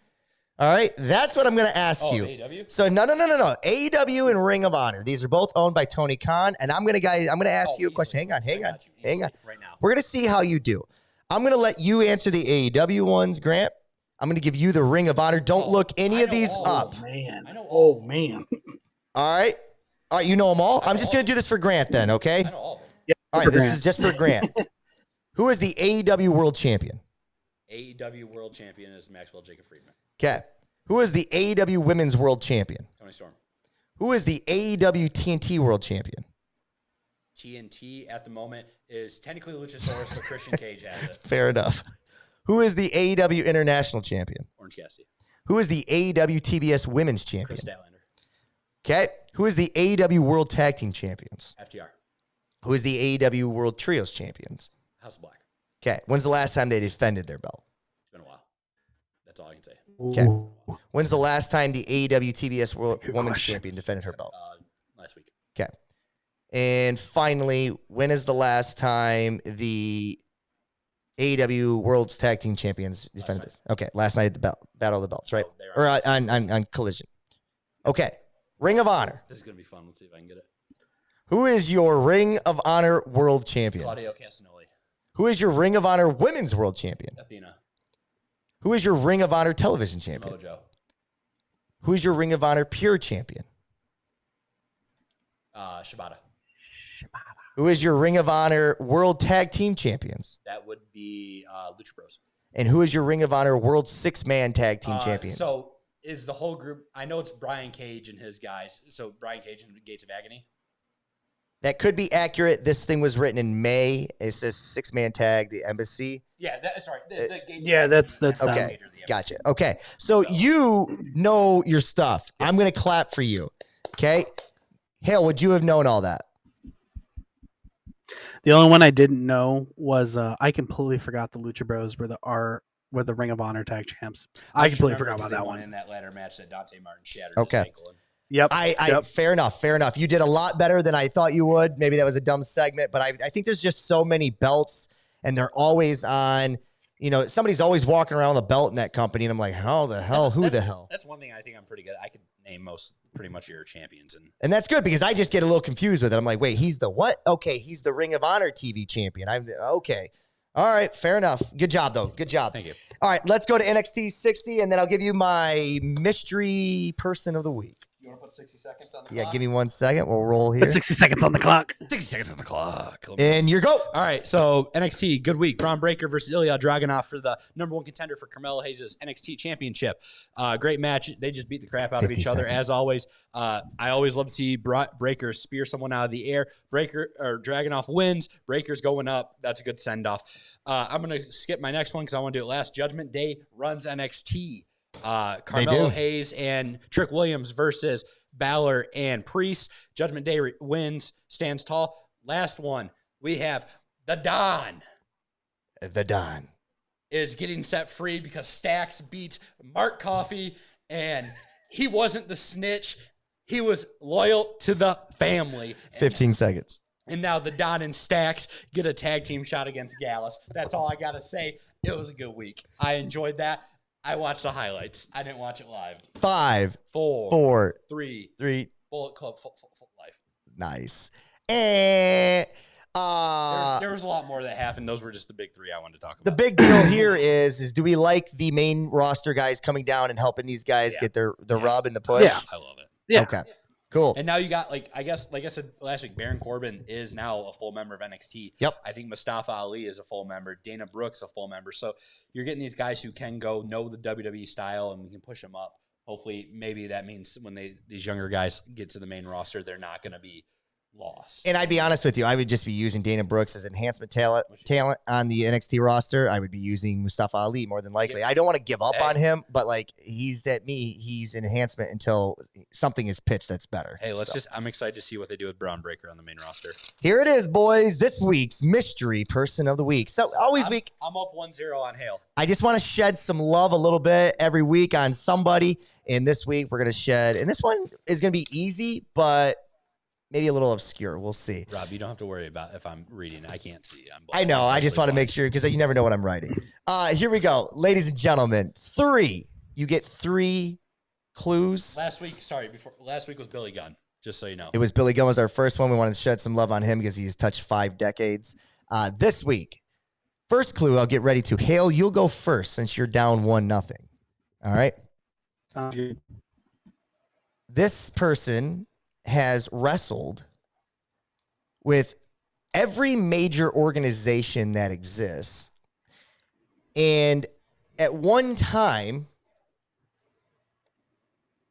All right, that's what I'm going to ask you. AEW? So no. AEW and Ring of Honor. These are both owned by Tony Khan, and I'm going to ask you a question. Hang on. Right now. We're going to see how you do. I'm going to let you answer the AEW ones, Grant. I'm going to give you the Ring of Honor. Don't look any of these up. Man. I know Oh, man. All right, you know them all? I'm just going to do this for Grant then, okay? I know all of them. Yeah, All right, this is just for Grant. Who is the AEW World Champion? AEW World Champion is Maxwell Jacob Friedman. Okay. Who is the AEW Women's World Champion? Tony Storm. Who is the AEW TNT World Champion? TNT at the moment is technically Luchasaurus, but Christian Cage has it. Fair enough. Who is the AEW International Champion? Orange Cassidy. Who is the AEW TBS Women's Champion? Chris Statlander. Okay. Who is the AEW World Tag Team Champions? FTR. Who is the AEW World Trios Champions? House of Black. Okay. When's the last time they defended their belt? It's been a while. That's all I can say. Okay. When's the last time the AEW TBS World Women's question. Champion defended her belt? Last week. Okay. And finally, when is the last time the AEW World's Tag Team Champions defended this? Okay, last night at the Battle of the Belts, right? Oh, Or on Collision. Okay, Ring of Honor. This is going to be fun. Let's see if I can get it. Who is your Ring of Honor World Champion? Claudio Castagnoli. Who is your Ring of Honor Women's World Champion? Athena. Who is your Ring of Honor Television Champion? Samoa Joe. Who is your Ring of Honor Pure Champion? Shibata. Who is your Ring of Honor World Tag Team Champions? That would be Lucha Bros. And who is your Ring of Honor World Six-Man Tag Team Champions? So is the whole group, I know it's Brian Cage and his guys. So Brian Cage and Gates of Agony. That could be accurate. This thing was written in May. It says Six-Man Tag, the Embassy. Yeah, sorry. The Gates Yeah, of that's Agony. Okay, gotcha. Okay, so you know your stuff. I'm going to clap for you. Okay? Hale, would you have known all that? The only one I didn't know was I completely forgot the Lucha Bros were the Ring of Honor tag champs. I completely forgot about that one. In that ladder match that Dante Martin shattered Okay. his ankle in. Yep. Yep. Fair enough. You did a lot better than I thought you would. Maybe that was a dumb segment, but I think there's just so many belts, and they're always on. You know, somebody's always walking around with a belt in that company, and I'm like, how the hell? Who the hell? That's one thing I think I'm pretty good at. I could name pretty much your champions. And that's good because I just get a little confused with it. I'm like, wait, he's the what? Okay, he's the Ring of Honor TV champion. Okay. All right, fair enough. Good job, though. Good job. Thank you. All right, let's go to NXT 60, and then I'll give you my mystery person of the week. You want to put 60 seconds on the Yeah, clock? give me 1 second. We'll roll here. Put 60 seconds on the clock. 60 seconds on the clock. And you go. All right, so NXT, good week. Braun Breaker versus Ilya Dragunov for the #1 contender for Carmelo Hayes' NXT Championship. Great match. They just beat the crap out of 50 each other, seconds. as always. I always love to see Breaker spear someone out of the air. Dragunov wins. Breaker's going up. That's a good send-off. I'm going to skip my next one because I want to do it last. Judgment Day runs NXT. Carmelo Hayes and Trick Williams versus Balor and Priest. Judgment Day wins, stands tall. Last one, we have the Don. The Don Is getting set free because Stax beats Mark Coffey, and he wasn't the snitch. He was loyal to the family. 15 seconds. And now the Don and Stacks get a tag team shot against Gallus. That's all I got to say. It was a good week. I enjoyed that. I watched the highlights. I didn't watch it live. 5, 4, 4, 3, 3. Bullet Club full life. Nice. And There was a lot more that happened. Those were just the big 3 I wanted to talk about. the big deal here is do we like the main roster guys coming down and helping these guys get their rub and the push? Yeah. I love it. Yeah. Okay. Cool. And now you got, like I said last week, Baron Corbin is now a full member of NXT. Yep. I think Mustafa Ali is a full member. Dana Brooks a full member. So you're getting these guys who can go know the WWE style, and we can push them up. Hopefully, maybe that means when these younger guys get to the main roster, they're not going to be lost. And I'd be honest with you, I would just be using Dana Brooks as enhancement talent on the NXT roster. I would be using Mustafa Ali more than likely. I don't want to give up on him, but like he's enhancement until something is pitched that's better. Hey, I'm excited to see what they do with Braun Breaker on the main roster. Here it is, boys. This week's mystery person of the week. So always week. I'm up 1-0 on Hale. I just want to shed some love a little bit every week on somebody. And this week we're going to shed, and this one is going to be easy, but maybe a little obscure. We'll see. Rob, you don't have to worry about if I'm reading. I can't see. I know. I just want to make sure because you never know what I'm writing. Here we go. Ladies and gentlemen, 3. You get 3 clues. Last week was Billy Gunn, just so you know. It was Billy Gunn was our first one. We wanted to shed some love on him because he's touched 5 decades. This week, first clue, I'll get ready to. Hale, you'll go first since you're down 1-0. All right? Sounds good. This person has wrestled with every major organization that exists, and at one time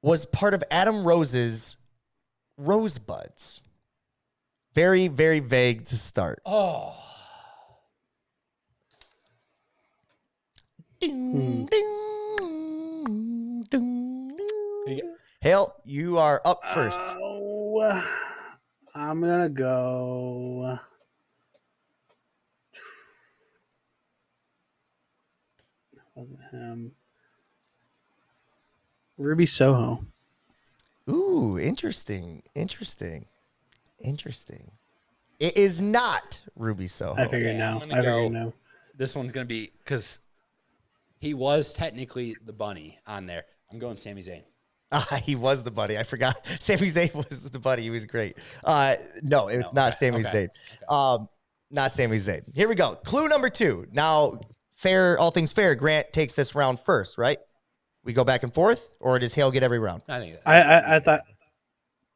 was part of Adam Rose's Rosebuds. Very, very vague to start. Oh. Ding, ding, ding, ding. Hale, you are up first. Oh, I'm gonna go. That wasn't him. Ruby Soho. Ooh, interesting. It is not Ruby Soho. I figured no. This one's going to be because he was technically the bunny on there. I'm going Sami Zayn. He was the buddy. I forgot. Sami Zayn was the buddy. He was great. No, it's not Sami Zayn. Not Sami Zayn. Here we go. Clue number 2. Now, all things fair, Grant takes this round first, right? We go back and forth, or does Hale get every round? I think I thought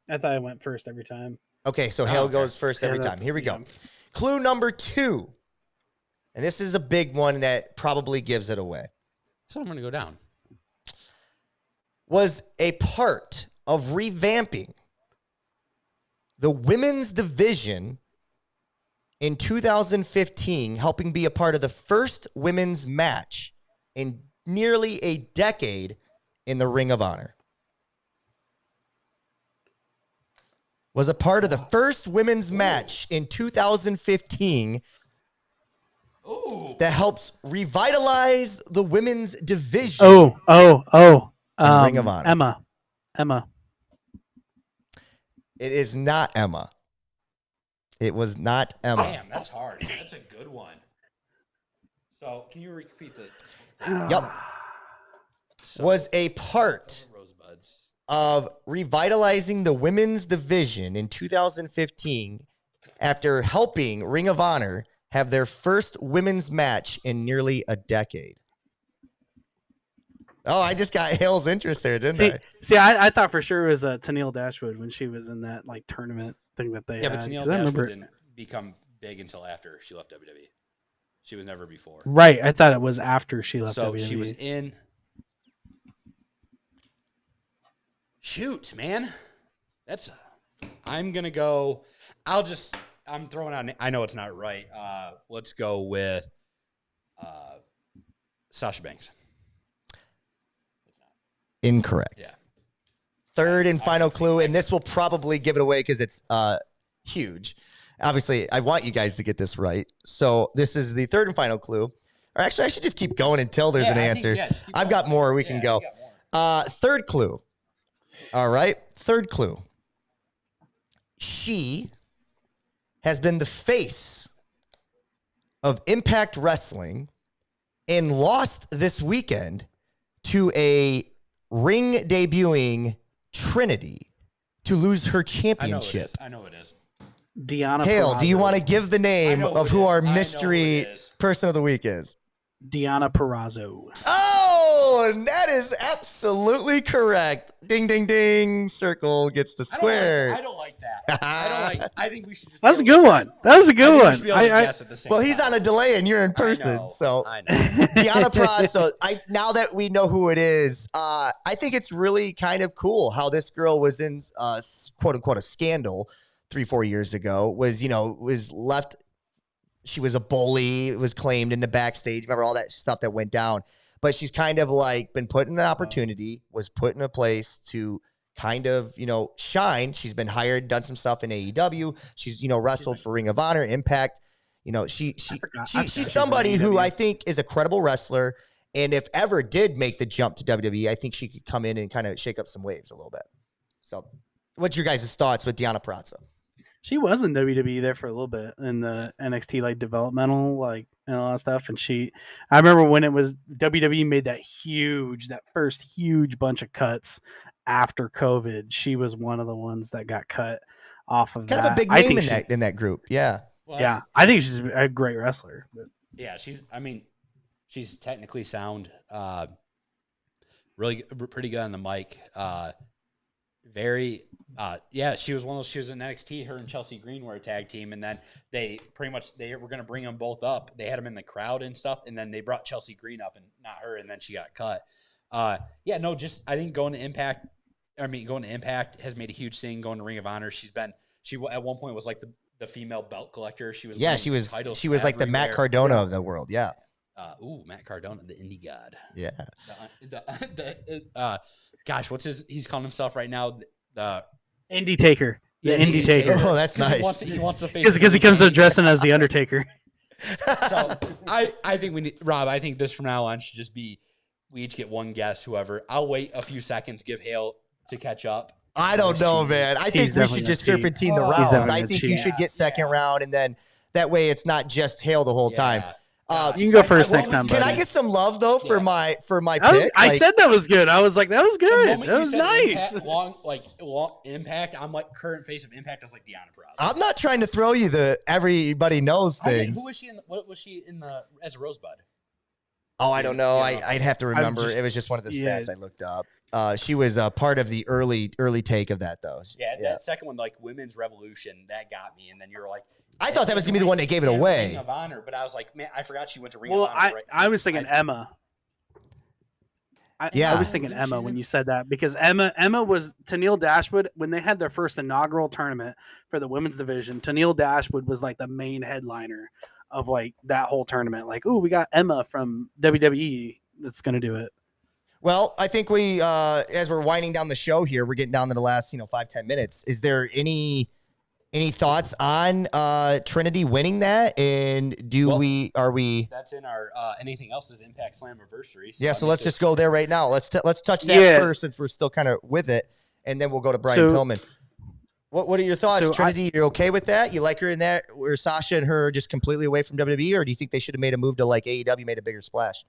I went first every time. Okay, so Hale goes first every time. Here we go. Clue number 2. And this is a big one that probably gives it away. So I'm going to go down. Was a part of revamping the women's division in 2015, helping be a part of the first women's match in nearly a decade in the Ring of Honor. Was a part of the first women's match in 2015 that helps revitalize the women's division. Ring of Honor. Emma. It is not Emma. It was not Emma. Damn, that's hard. That's a good one. So, can you repeat the? Yep. So, was a part Rosebuds of revitalizing the women's division in 2015 after helping Ring of Honor have their first women's match in nearly a decade. Oh, I just got Hale's interest there, didn't I? See, I thought for sure it was Tennille Dashwood when she was in that like tournament thing that they had. but Tennille Dashwood didn't become big until after she left WWE. She was never before. Right, I thought it was after she left WWE. So she was in. Shoot, man, I'm gonna go. I'm throwing out. I know it's not right. Let's go with Sasha Banks. Incorrect. Yeah. Third and final clue, and this will probably give it away because it's huge. Obviously, I want you guys to get this right. So this is the third and final clue. Or actually, I should just keep going until there's an answer. I've got more. We can go. Third clue. All right. Third clue. She has been the face of Impact Wrestling and lost this weekend to a ring debuting Trinity to lose her championship. I know it is. Deanna Hale, do you Purrazzo. want to give the name of who our mystery person of the week is? Deanna Purrazzo. Oh, and that is absolutely correct. Ding, ding, ding. Circle gets the square. I don't like that. I think we should just. That was a good one. That was a good one. Well, he's on a delay and you're in person, so I know. Deanna Purrazzo. Now that we know who it is, I think it's really kind of cool how this girl was in quote unquote a scandal 3-4 years ago. Was left. She was a bully. Was claimed in the backstage. Remember all that stuff that went down. But she's kind of like been put in an opportunity. Was put in a place to kind of shine. She's been hired, done some stuff in AEW. She's wrestled for Ring of Honor, Impact. She's somebody who I think is a credible wrestler. And if ever did make the jump to WWE, I think she could come in and kind of shake up some waves a little bit. So, what's your guys' thoughts with Deanna Purrazzo? She was in WWE there for a little bit in the NXT developmental and all that stuff. And I remember when it was WWE made that first huge bunch of cuts after COVID. She was one of the ones that got cut off of kind that. of a big name in that group. Yeah. Well, yeah. I think she's a great wrestler. But. Yeah. She's technically sound, really pretty good on the mic. She was she was in NXT. Her and Chelsea Green were a tag team, and then they were going to bring them both up. They had them in the crowd and stuff, and then they brought Chelsea Green up and not her, and then she got cut. I think going to Impact has made a huge thing. Going to Ring of Honor, she at one point was like the female belt collector. She was like the Matt Cardona of the world. Yeah. Matt Cardona, the indie god. Yeah. Gosh, he's calling himself right now the Indie Taker. The Indie Taker. Oh, that's nice. He wants to face because he comes up dressing as the Undertaker. So I think we need Rob. I think this from now on should just be we each get one guess. Whoever. I'll wait a few seconds. Give Hale to catch up. I don't know, man. I think we should just serpentine the rounds. I think you should get second round, and then that way it's not just Hale the whole time. You can go first next time. Can I get some love though for my pick? I said that was good. I was like, that was good. That was nice. Long Impact. I'm like current face of Impact. I was like Deanna Purrazzo. I'm not trying to throw you the everybody knows things. Who was she in? What was she in as a Rosebud? Oh, I don't know. I'd have to remember. It was just one of the stats I looked up. She was part of the early take of that, though. Yeah, that second one, Women's Revolution, that got me. And then you're like, I thought that was gonna be the one that gave it away. Ring of Honor, but I was like, man, I forgot she went to Ring of Honor. I was thinking Emma. I was thinking Emma when you said that because Emma was Tennille Dashwood when they had their first inaugural tournament for the women's division. Tennille Dashwood was the main headliner of that whole tournament. We got Emma from WWE that's gonna do it. Well, I think we, as we're winding down the show here, we're getting down to the last, 5-10 minutes. Is there any thoughts on Trinity winning that? And are we? That's in our anything else is Impact Slammiversary. So let's just go there right now. Let's touch that first since we're still kind of with it, and then we'll go to Brian Pillman. What are your thoughts, Trinity? You're okay with that? You like her in that? Were Sasha and her just completely away from WWE, or do you think they should have made a move to AEW, made a bigger splash?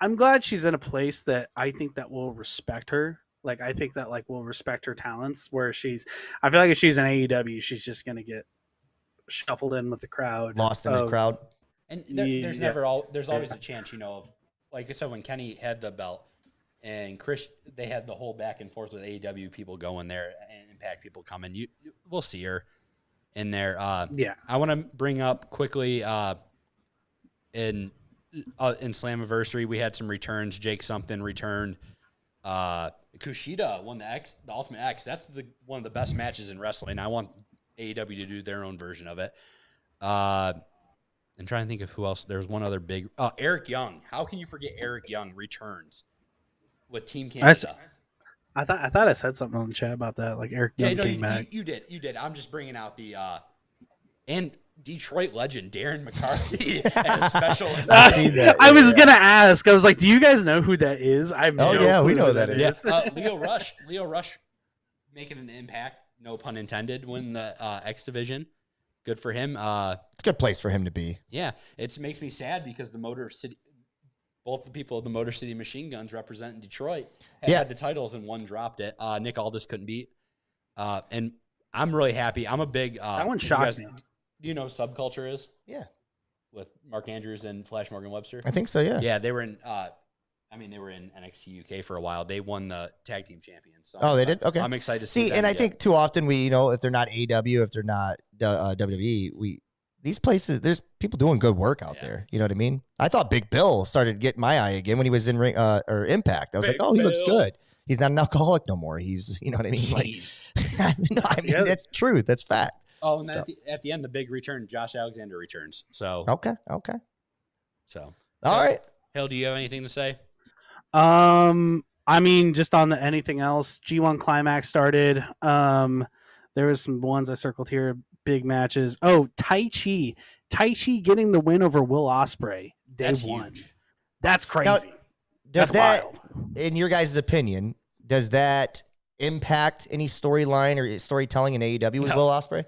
I'm glad she's in a place that I think that will respect her. I think that will respect her talents. I feel like if she's in AEW, she's just gonna get shuffled in with the crowd, lost in the crowd. And there's always a chance, of like I said when Kenny had the belt and Chris, they had the whole back and forth with AEW people going there and Impact people coming. We'll see her in there. I want to bring up quickly in Slammiversary, we had some returns. Jake something returned. Kushida won the Ultimate X. That's one of the best matches in wrestling. I want AEW to do their own version of it. I'm trying to think of who else. There's one other big. Eric Young. How can you forget Eric Young returns with Team Canada? I thought I said something on the chat about that. Eric Young came back. You did. I'm just bringing out the and Detroit legend Darren McCarthy as special. I was gonna ask. I was like, "Do you guys know who that is?" I have no clue we know who that is. Leo Rush making an impact. No pun intended. Win the X division. good for him. It's a good place for him to be. Yeah, it makes me sad because the Motor City, both the people of the Motor City Machine Guns representing Detroit had the titles and one dropped it. Nick Aldis couldn't beat. And I'm really happy. I'm a big. That one shocked me. Do you know what Subculture is? Yeah. With Mark Andrews and Flash Morgan Webster? I think so, yeah. Yeah, they were in they were in NXT UK for a while. They won the tag team champions. So they did? Okay. I'm excited to see them. And I think too often we, if they're not AW, if they're not WWE, these places, there's people doing good work out there. You know what I mean? I thought Big Bill started getting my eye again when he was in or Impact. I was he looks good. He's not an alcoholic no more. He's, you know what I mean? Like, no, I mean, that's truth. That's fact. Oh, and then at the end, the big return, Josh Alexander returns. So okay. So all right. Hale, do you have anything to say? I mean, just on the anything else, G1 Climax started. There was some ones I circled here, big matches. Oh, Tai Chi getting the win over Will Ospreay day one. Huge. That's crazy. Now, does that, wild. In your guys' opinion, does that impact any storyline or storytelling in AEW with Will Ospreay?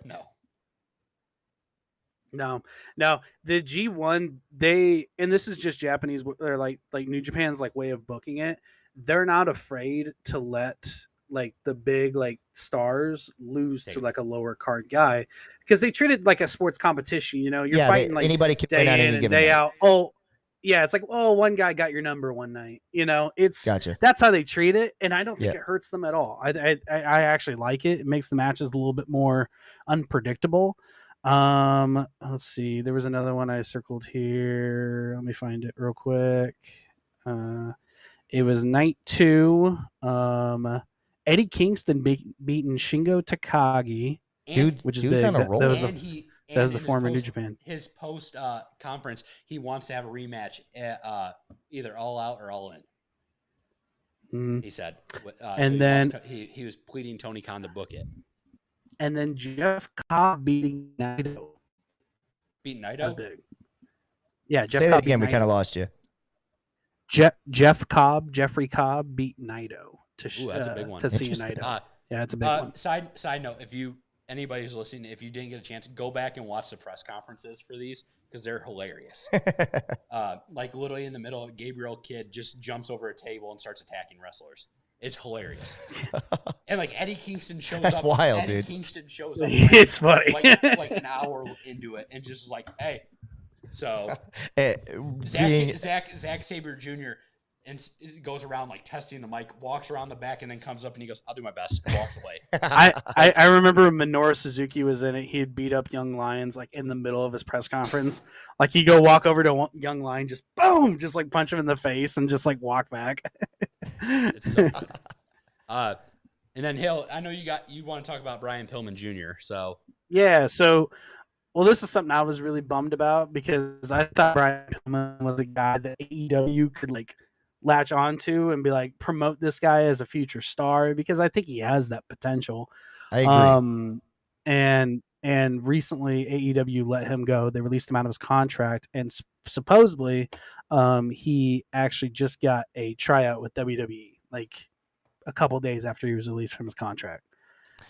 No. The G1, and this is just Japanese, or like New Japan's like way of booking it. They're not afraid to let like the big like stars lose to like a lower card guy because they treat it like a sports competition. You're fighting like anybody can day win on in any and given day night. out. Oh, yeah, it's like, one guy got your number one night. It's gotcha. That's how they treat it, and I don't think it hurts them at all. I actually like it. It makes the matches a little bit more unpredictable. Let's see. There was another one I circled here. Let me find it real quick. It was night 2. Eddie Kingston beating Shingo Takagi. Which is dude's big. On a roll. That was the former New Japan. His post conference, he wants to have a rematch at either All Out or All In. Mm-hmm. He said, and then he was pleading Tony Khan to book it. And then Jeff Cobb beating Naito. Beating Naito? That was big. Yeah, Jeff Cobb. Say that again. We kind of lost you. Jeffrey Cobb beat Naito that's a big one. To see Naito. Yeah, it's a big one. Side note: anybody who's listening, if you didn't get a chance, go back and watch the press conferences for these because they're hilarious. Like literally in the middle, Gabriel Kidd just jumps over a table and starts attacking wrestlers. It's hilarious. And like Eddie Kingston shows That's up. Wild, Eddie dude. Kingston shows up. It's funny. Like an hour into it, and just like, hey. So Zack Sabre Jr. and goes around like testing the mic, walks around the back, and then comes up and he goes, "I'll do my best," and walks away. I remember when Minoru Suzuki was in it. He'd beat up Young Lions like in the middle of his press conference. Like he'd go walk over to Young Lion, just boom, just like punch him in the face and just like walk back. It's so good. And then Hale, I know you want to talk about Brian Pillman Jr. So yeah, well, this is something I was really bummed about because I thought Brian Pillman was a guy that AEW could like latch onto and be like promote this guy as a future star because I think he has that potential. I agree. And recently AEW let him go. They released him out of his contract, and supposedly he actually just got a tryout with WWE like a couple days after he was released from his contract.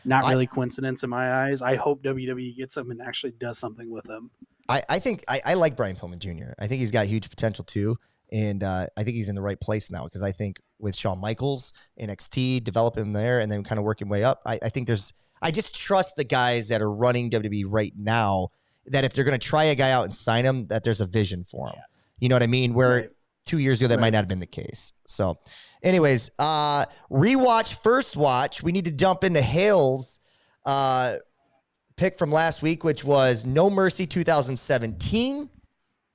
Not really coincidence in my eyes. I hope WWE gets him and actually does something with him. I think I like Brian Pillman Jr. I think he's got huge potential too. And I think he's in the right place now because I think with Shawn Michaels, NXT, develop him there and then kind of working way up. I think I just trust the guys that are running WWE right now that if they're going to try a guy out and sign him, that there's a vision for him. Yeah. You know what I mean? Where 2 years ago, that might not have been the case. So anyways, rewatch, first watch. We need to jump into Hale's pick from last week, which was No Mercy 2017,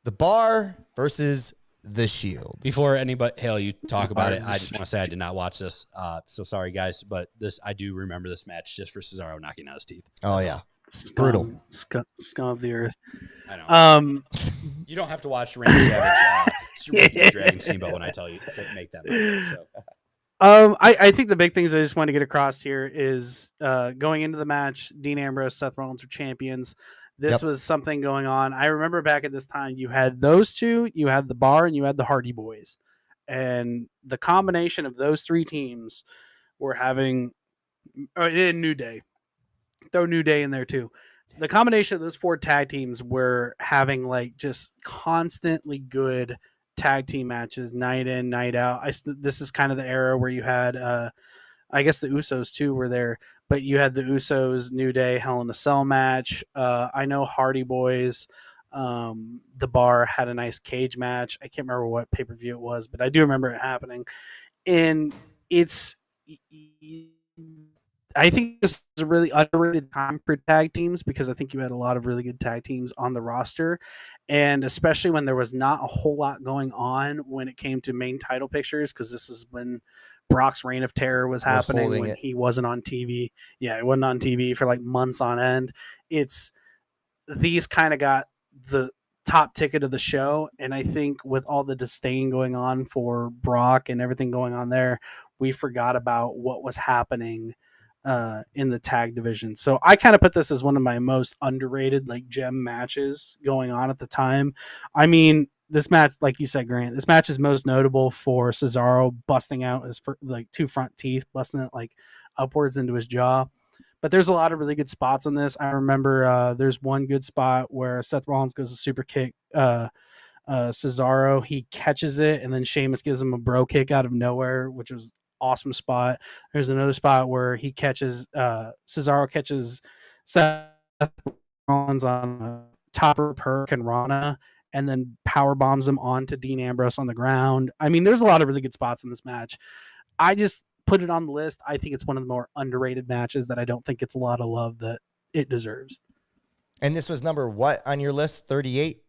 The Bar versus The Shield. Before Hale, you talk about it, I just want to say I did not watch this. So sorry, guys, but I do remember this match just for Cesaro knocking out his teeth. That's yeah. Brutal. Scum of the earth. I know. You don't have to watch Randy Savage Dragon Steamboat when I tell you to make that match. So. I think the big things I just want to get across here is going into the match, Dean Ambrose, Seth Rollins were champions. This was something going on. I remember back at this time, you had those two, you had the Bar, and you had the Hardy Boys. And the combination of those three teams were having in New Day. Throw New Day in there too. the combination of those 4 tag teams were having like just constantly good tag team matches night in, night out. This is kind of the era where you had, I guess the Usos too were there, but you had the Usos, New Day, Hell in a Cell match. I know Hardy Boys, the Bar had a nice cage match. I can't remember what pay-per-view it was, but I do remember it happening. And I think this is a really underrated time for tag teams because I think you had a lot of really good tag teams on the roster. And especially when there was not a whole lot going on when it came to main title pictures, because this is when Brock's Reign of Terror was happening, when he wasn't on TV. Yeah, it wasn't on TV for like months on end. These kind of got the top ticket of the show. And I think with all the disdain going on for Brock and everything going on there, we forgot about what was happening in the tag division. So I kind of put this as one of my most underrated like gem matches going on at the time. I mean, this match, like you said, Grant, this match is most notable for Cesaro busting out his like 2 front teeth, busting it like upwards into his jaw. But there's a lot of really good spots on this. I remember there's one good spot where Seth Rollins goes to super kick Cesaro. He catches it, and then Sheamus gives him a bro kick out of nowhere, which was awesome spot. There's another spot where he catches Cesaro catches Seth Rollins on a top rope Hurricane Rana and then power bombs him onto Dean Ambrose on the ground. I mean, there's a lot of really good spots in this match. I just put it on the list. I think it's one of the more underrated matches that I don't think gets a lot of love that it deserves. And this was number what on your list? 38?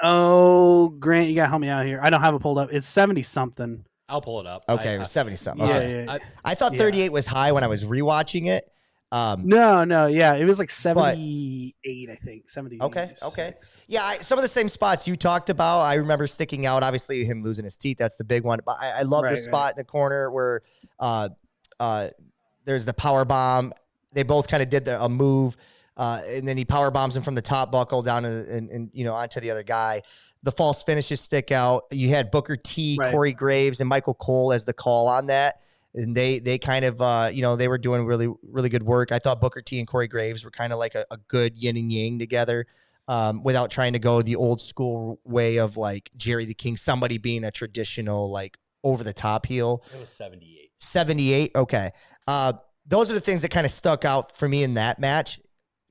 Oh, Grant, you got to help me out here. I don't have it pulled up. It's 70 something. I'll pull it up. Okay, it was 70 something. Yeah, Okay. yeah. I thought 38 was high when I was rewatching it. No, yeah, it was like 78, I think. 70. Okay. Yeah, some of the same spots you talked about, I remember sticking out. Obviously, him losing his teeth, that's the big one. But I love the spot in the corner where there's the power bomb. They both kind of did a move, and then he power bombs him from the top buckle down and onto the other guy. The false finishes stick out. You had Booker T, Corey Graves, and Michael Cole as the call on that. And they kind of, they were doing really, really good work. I thought Booker T and Corey Graves were kind of like a good yin and yang together without trying to go the old school way of like Jerry the King, somebody being a traditional, like over the top heel. It was 78. 78. Okay. Those are the things that kind of stuck out for me in that match. A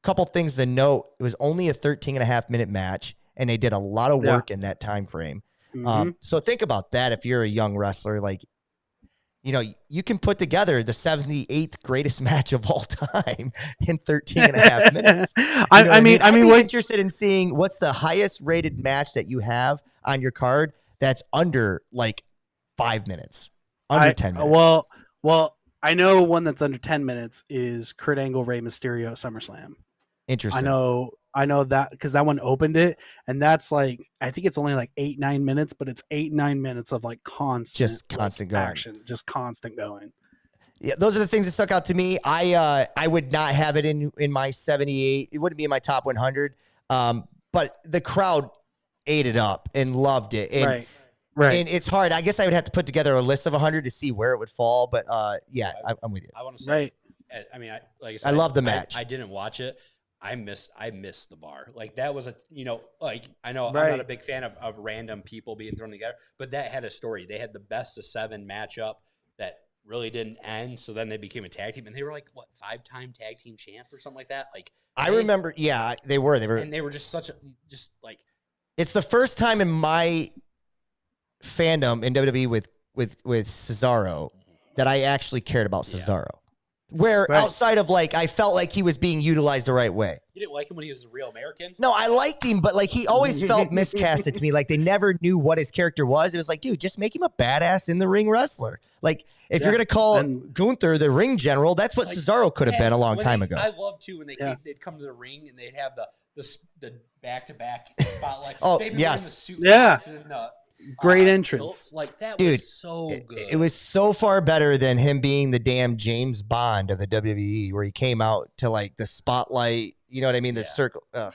couple things to note. It was only a 13.5-minute match, and they did a lot of work in that time frame. Mm-hmm. So think about that. If you're a young wrestler, like, you can put together the 78th greatest match of all time in 13.5 minutes. I mean, we're interested in seeing what's the highest rated match that you have on your card that's under like 5 minutes, under 10 minutes. Well, I know one that's under 10 minutes is Kurt Angle, Rey Mysterio at SummerSlam. Interesting. I know that because that one opened it, and that's like, I think it's only like 8-9 minutes, but it's 8-9 minutes of like constant action, just constant going. Yeah, those are the things that stuck out to me. I would not have it in my 78. It wouldn't be in my top 100. But the crowd ate it up and loved it. And, right. And it's hard. I guess I would have to put together a list of 100 to see where it would fall. But yeah, I'm with you. I want to say, I mean, like I said, I love the match. I didn't watch it. I miss the bar. Like that was I know I'm not a big fan of random people being thrown together, but that had a story. They had the best of 7 matchup that really didn't end. So then they became a tag team, and they were like, what, 5-time tag team champ or something like that. Like I remember, they were, and they were just like. It's the first time in my fandom in WWE with Cesaro that I actually cared about Cesaro. Where outside of like, I felt like he was being utilized the right way. You didn't like him when he was a real American? No, I liked him, but like he always felt miscasted to me. Like they never knew what his character was. It was like, dude, just make him a badass in the ring wrestler. Like if you're gonna call Gunther the ring general, that's what Cesaro could have been a long time ago. I love too when they'd come to the ring and they'd have the back-to-back spotlight. Oh, they'd yes. Great entrance. Like that Dude, was so good. It was so far better than him being the damn James Bond of the WWE, where he came out to like the spotlight. You know what I mean? The circle. Ugh.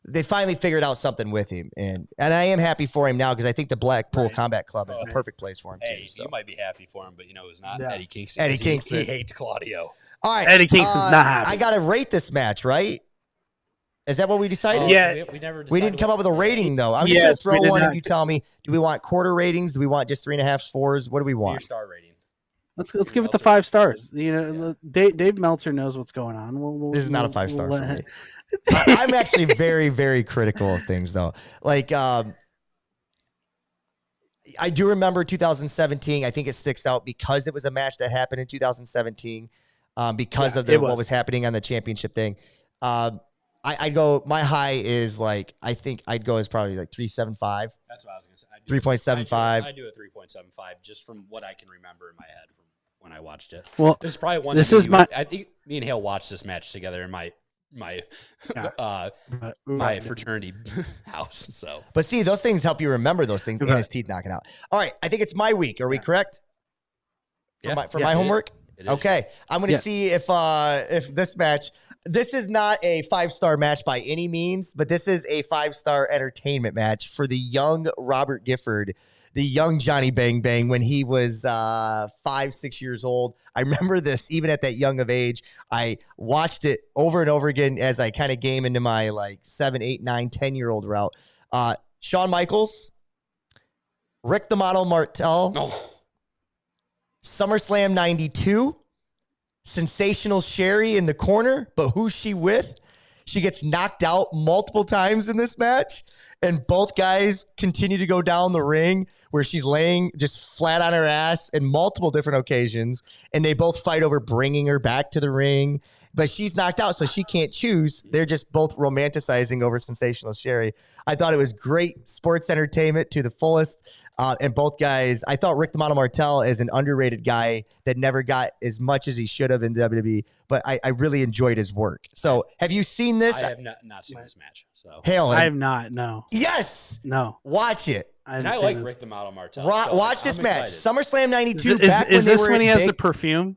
They finally figured out something with him, and I am happy for him now because I think the Blackpool Combat Club is the perfect place for him too. So you might be happy for him, but it was not Eddie Kingston. Eddie Kingston. He hates Claudio. All right, Eddie Kingston's not happy. I got to rate this match, right? Is that what we decided? Yeah. we never. We didn't come up with a rating though. I'm just Yes, gonna we throw did one, and not. you tell me: do we want quarter ratings? Do we want just 3.5 4s? What do we Your want? star rating. Let's give it the Meltzer. 5 stars. You know, Dave Meltzer knows what's going on. This is not a 5-star we'll for let- me. I'm actually very, very critical of things though. Like, I do remember 2017. I think it sticks out because it was a match that happened in 2017, because of what was happening on the championship thing. I'd go. My high is like, I think I'd go as probably like 3.75. That's what I was gonna say. 3.75. I do a 3.75 just from what I can remember in my head from when I watched it. Well, This is probably one. this that is my. I think me and Hale watched this match together in my Right. fraternity house. So, But see, those things help you remember those things and his teeth knocking out. All right, I think it's my week. Are we correct? For my homework? it is. Okay, I'm going to see if this match. This is not a 5-star match by any means, but this is a 5-star entertainment match for the young Robert Gifford, the young Johnny Bang Bang when he was 5-6 years old. I remember this even at that young of age. I watched it over and over again as I kind of came into my like 7, 8, 9, 10-year-old route. Shawn Michaels, Rick the Model Martel, SummerSlam 92, Sensational Sherry in the corner, but who's she with? She gets knocked out multiple times in this match, and both guys continue to go down the ring where she's laying just flat on her ass in multiple different occasions, and they both fight over bringing her back to the ring, but she's knocked out, so she can't choose. They're just both romanticizing over Sensational Sherry. I thought it was great sports entertainment to the fullest. And both guys, I thought Rick the Model Martel is an underrated guy that never got as much as he should have in WWE, but I really enjoyed his work. So have you seen this? I have not seen this match. So Hale, I have not. No. yes, No. watch it. and I like Rick the Model Martel. Watch so this I'm match. excited. SummerSlam 92. Is this when he has the perfume?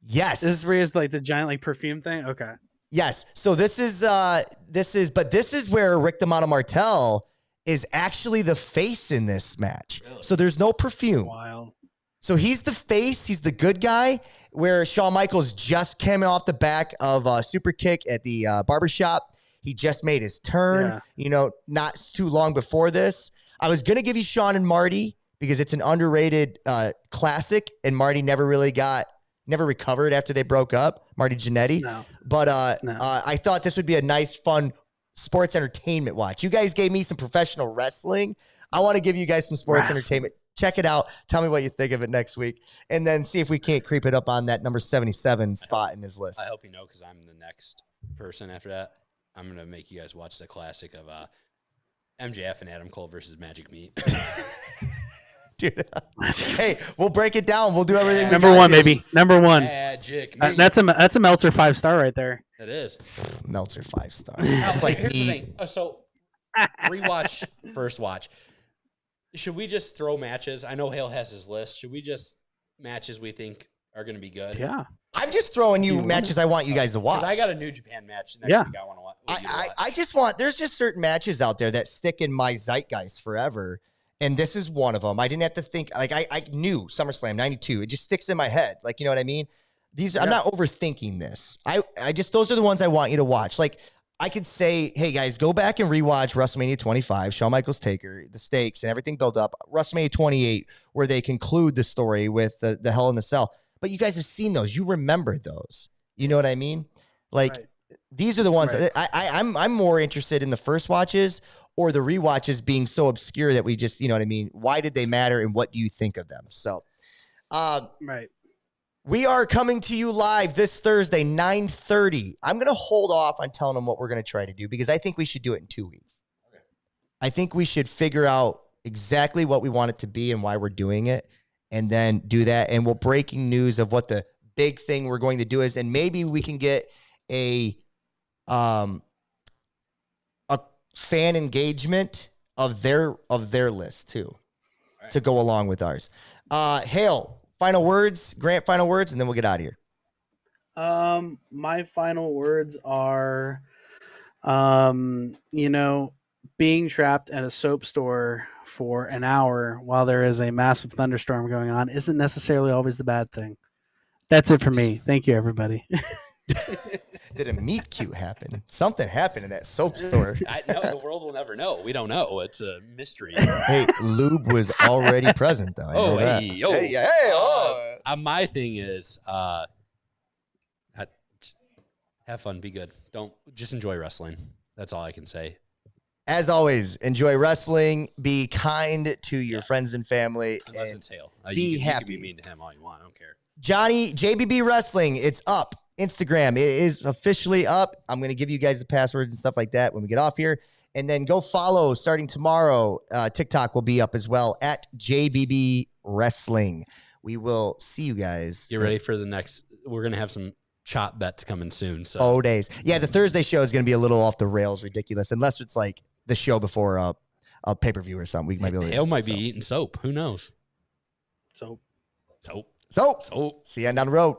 Yes. This is where he has like the giant like perfume thing? Okay. Yes. So this is where Rick the Model Martel is actually the face in this match. Really? So there's no perfume. Wild. So he's the face. He's the good guy, where Shawn Michaels just came off the back of a super kick at the barbershop. He just made his turn, not too long before this. I was going to give you Shawn and Marty because it's an underrated classic, and Marty never recovered after they broke up, Marty Jannetty. No. But No. I thought this would be a nice, fun sports entertainment watch. You guys gave me some professional wrestling. I want to give you guys some sports entertainment. Check it out. Tell me what you think of it next week. And then see if we can't creep it up on that number 77 spot in his list. I hope you know, because I'm the next person after that. I'm going to make you guys watch the classic of MJF and Adam Cole versus Magic Meat. Dude. Hey, we'll break it down. We'll do everything. Number one, baby. Number one. Magic Meat. That's a Meltzer 5-star right there. It is. Meltzer 5-star. Now, It's like here's the me. thing. So, rewatch, first watch. Should we just throw matches? I know Hale has his list. Should we just matches we think are going to be good? Yeah. I'm just throwing you matches I want you guys to watch. 'Cause I got a New Japan match next Yeah. week I want to watch. I just want, there's just certain matches out there that stick in my zeitgeist forever. And this is one of them. I didn't have to think, like, I knew SummerSlam 92. It just sticks in my head. Like, you know what I mean? I'm not overthinking this. I just, those are the ones I want you to watch. Like, I could say, hey guys, go back and rewatch WrestleMania 25, Shawn Michaels Taker, the stakes and everything built up. WrestleMania 28, where they conclude the story with the Hell in the Cell. But you guys have seen those. You remember those. You know what I mean? Like, these are the ones I'm more interested in the first watches or the rewatches being so obscure that we just, you know what I mean? Why did they matter and what do you think of them? So, Right. we are coming to you live this Thursday, 9:30. I'm going to hold off on telling them what we're going to try to do because I think we should do it in 2 weeks. Okay. I think we should figure out exactly what we want it to be and why we're doing it and then do that. And we'll breaking news of what the big thing we're going to do is, and maybe we can get a fan engagement of their list too, to go along with ours. Hale, final words, Grant, final words, and then we'll get out of here. My final words are, being trapped at a soap store for an hour while there is a massive thunderstorm going on isn't necessarily always the bad thing. That's it for me. Thank you, everybody. Did a meet cute happen? Something happened in that soap store. No, the world will never know. We don't know. It's a mystery. Hey, lube was already present, though. I know that. Hey, yo. My thing is, have fun, be good. Don't just enjoy wrestling. That's all I can say. As always, enjoy wrestling. Be kind to your friends and family. Unless and it's Hale. be happy. You can be mean to him all you want. I don't care. Johnny, JBB Wrestling, it's up. Instagram, it is officially up. I'm going to give you guys the passwords and stuff like that when we get off here. And then go follow starting tomorrow. TikTok will be up as well at JBB Wrestling. We will see you guys. Get ready for the next. We're going to have some chop bets coming soon. So 4 days. Yeah, the Thursday show is going to be a little off the rails, ridiculous, unless it's like the show before a pay-per-view or something. We might be able to. Hale might be eating soap. Who knows? So So, see you down the road.